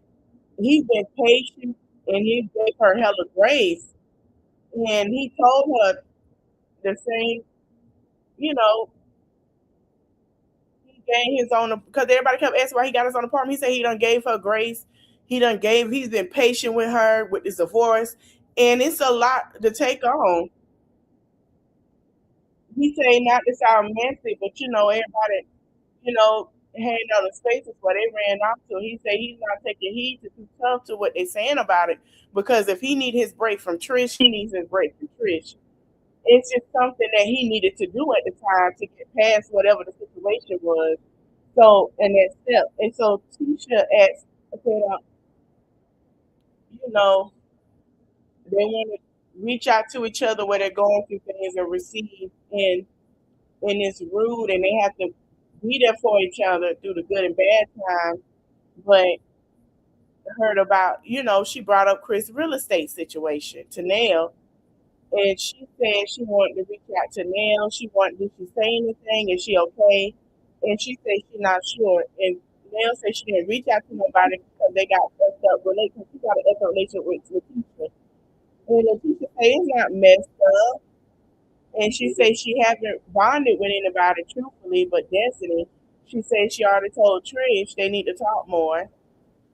he's been patient, and he gave her hella grace, and he told her the same, you know, he gave his own because everybody kept asking why he got his own apartment. He said he done gave her grace. He's been patient with her with his divorce, and it's a lot to take on. He say not to sound messy, but everybody, hand out the spaces where they ran off to. He say he's not taking heed to too tough to what they saying about it. Because if he need his break from Trish, he needs his break from Trish. It's just something that he needed to do at the time to get past whatever the situation was. So, and that step. And so Tisha asked, I said, you know, they want to reach out to each other where they're going through things and receive and it's rude and they have to be there for each other through the good and bad times. But heard about, she brought up Chris' real estate situation to Nell. And she said she wanted to reach out to Nell. Did she say anything? Is she okay? And she said she's not sure. And Nell said she didn't reach out to nobody because they got fucked up relationship. She got an effed relationship with Letitia. And Letitia say it's not messed up. And she said she haven't bonded with anybody truthfully, but Destiny, she said she already told Trish they need to talk more.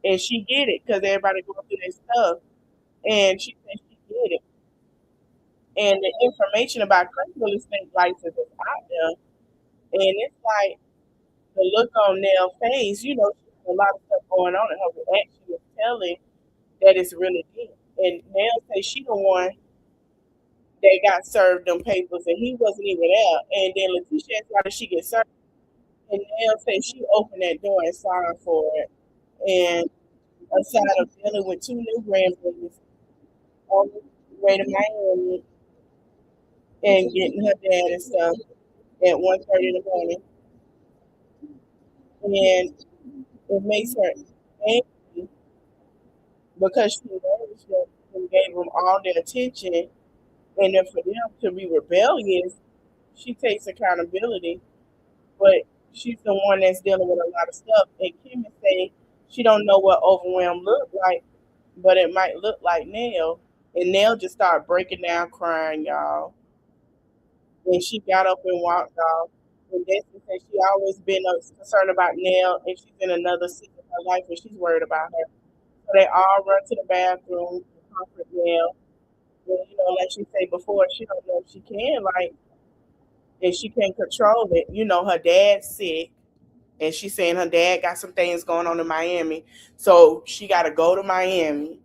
And she get it because everybody going through their stuff. And she said she get it. And the information about criminal estate license is out there. And it's like the look on Nell's face, you know, she has a lot of stuff going on, and her reaction is telling that it's really deep. And Nell says she the one that got served them papers, and he wasn't even there. And then Letitia asked why did she get served, and Nell said she opened that door and signed for it. And aside of dealing with two new grandbabies on the way to Miami and getting her dad and stuff at 1:30 in the morning, and it makes her angry because she knows that and gave them all their attention, and then for them to be rebellious, she takes accountability, but she's the one that's dealing with a lot of stuff. And Kim is saying she don't know what overwhelmed look like, but it might look like Nell. And Nell just started breaking down crying, y'all. And she got up and walked off. And Destiny said she always been concerned about Nell, and she's in another season of her life, and she's worried about her. So they all run to the bathroom to comfort Nell. And, you know, like she said before, she don't know if she can, like, and she can't control it. You know, her dad's sick, and she's saying her dad got some things going on in Miami, so she got to go to Miami,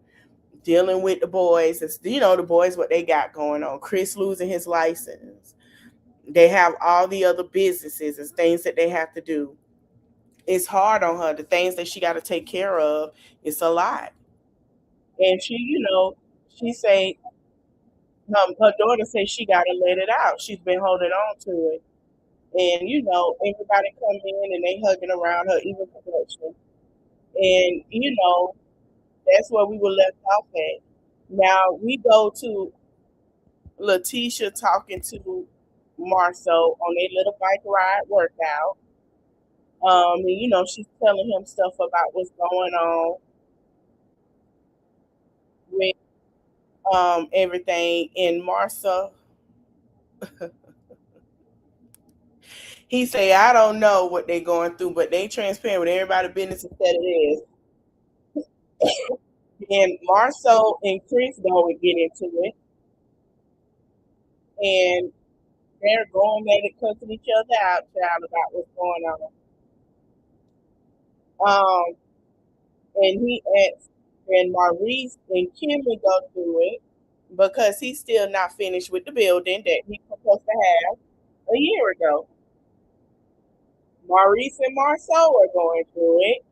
dealing with the boys. It's, you know, the boys what they got going on. Chris losing his license. They have all the other businesses and things that they have to do. It's hard on her. The things that she got to take care of, it's a lot. And she, you know, she say her daughter says she got to let it out. She's been holding on to it. And, you know, everybody come in and they hugging around her, even production. And, you know, that's where we were left off at. Now we go to Letitia talking to Marcel on their little bike ride workout. And you know, she's telling him stuff about what's going on with everything. And Marcel, he say, I don't know what they going through, but they transparent with everybody business instead of this. And Marcel and Chris go and get into it. And they're going at it, cussing each other out, child, about what's going on. And he asked, and Maurice and Kimmy go through it because he's still not finished with the building that he's supposed to have a year ago. Maurice and Marceau are going through it,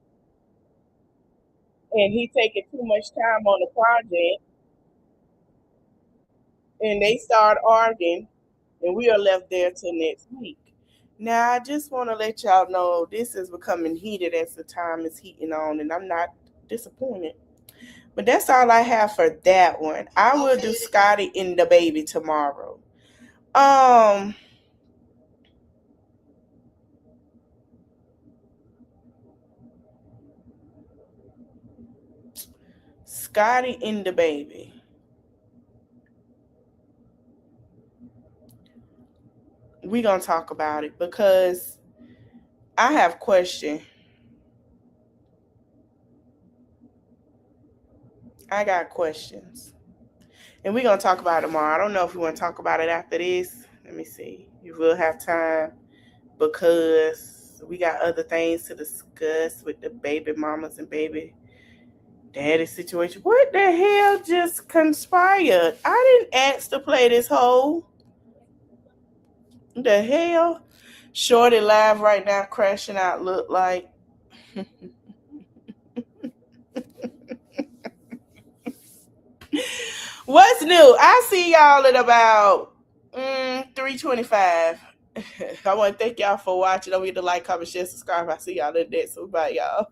and he taking too much time on the project, and they start arguing, and we are left there till next week. Now, I just want to let y'all know this is becoming heated as the time is heating on, and I'm not disappointed. But that's all I have for that one. I will do Scotty and the baby tomorrow. Um, Scotty and the baby. We gonna talk about it because I have question. I got questions. And we're gonna talk about it tomorrow. I don't know if we want to talk about it after this. Let me see. You will have time because we got other things to discuss with the baby mamas and baby daddy situation. What the hell just conspired? I didn't ask to play this whole. The hell? Shorty live right now crashing out look like. What's new? I see y'all at about 3:25. I want to thank y'all for watching. Don't forget to like, comment, share, subscribe. I see y'all in the next one. Bye, y'all.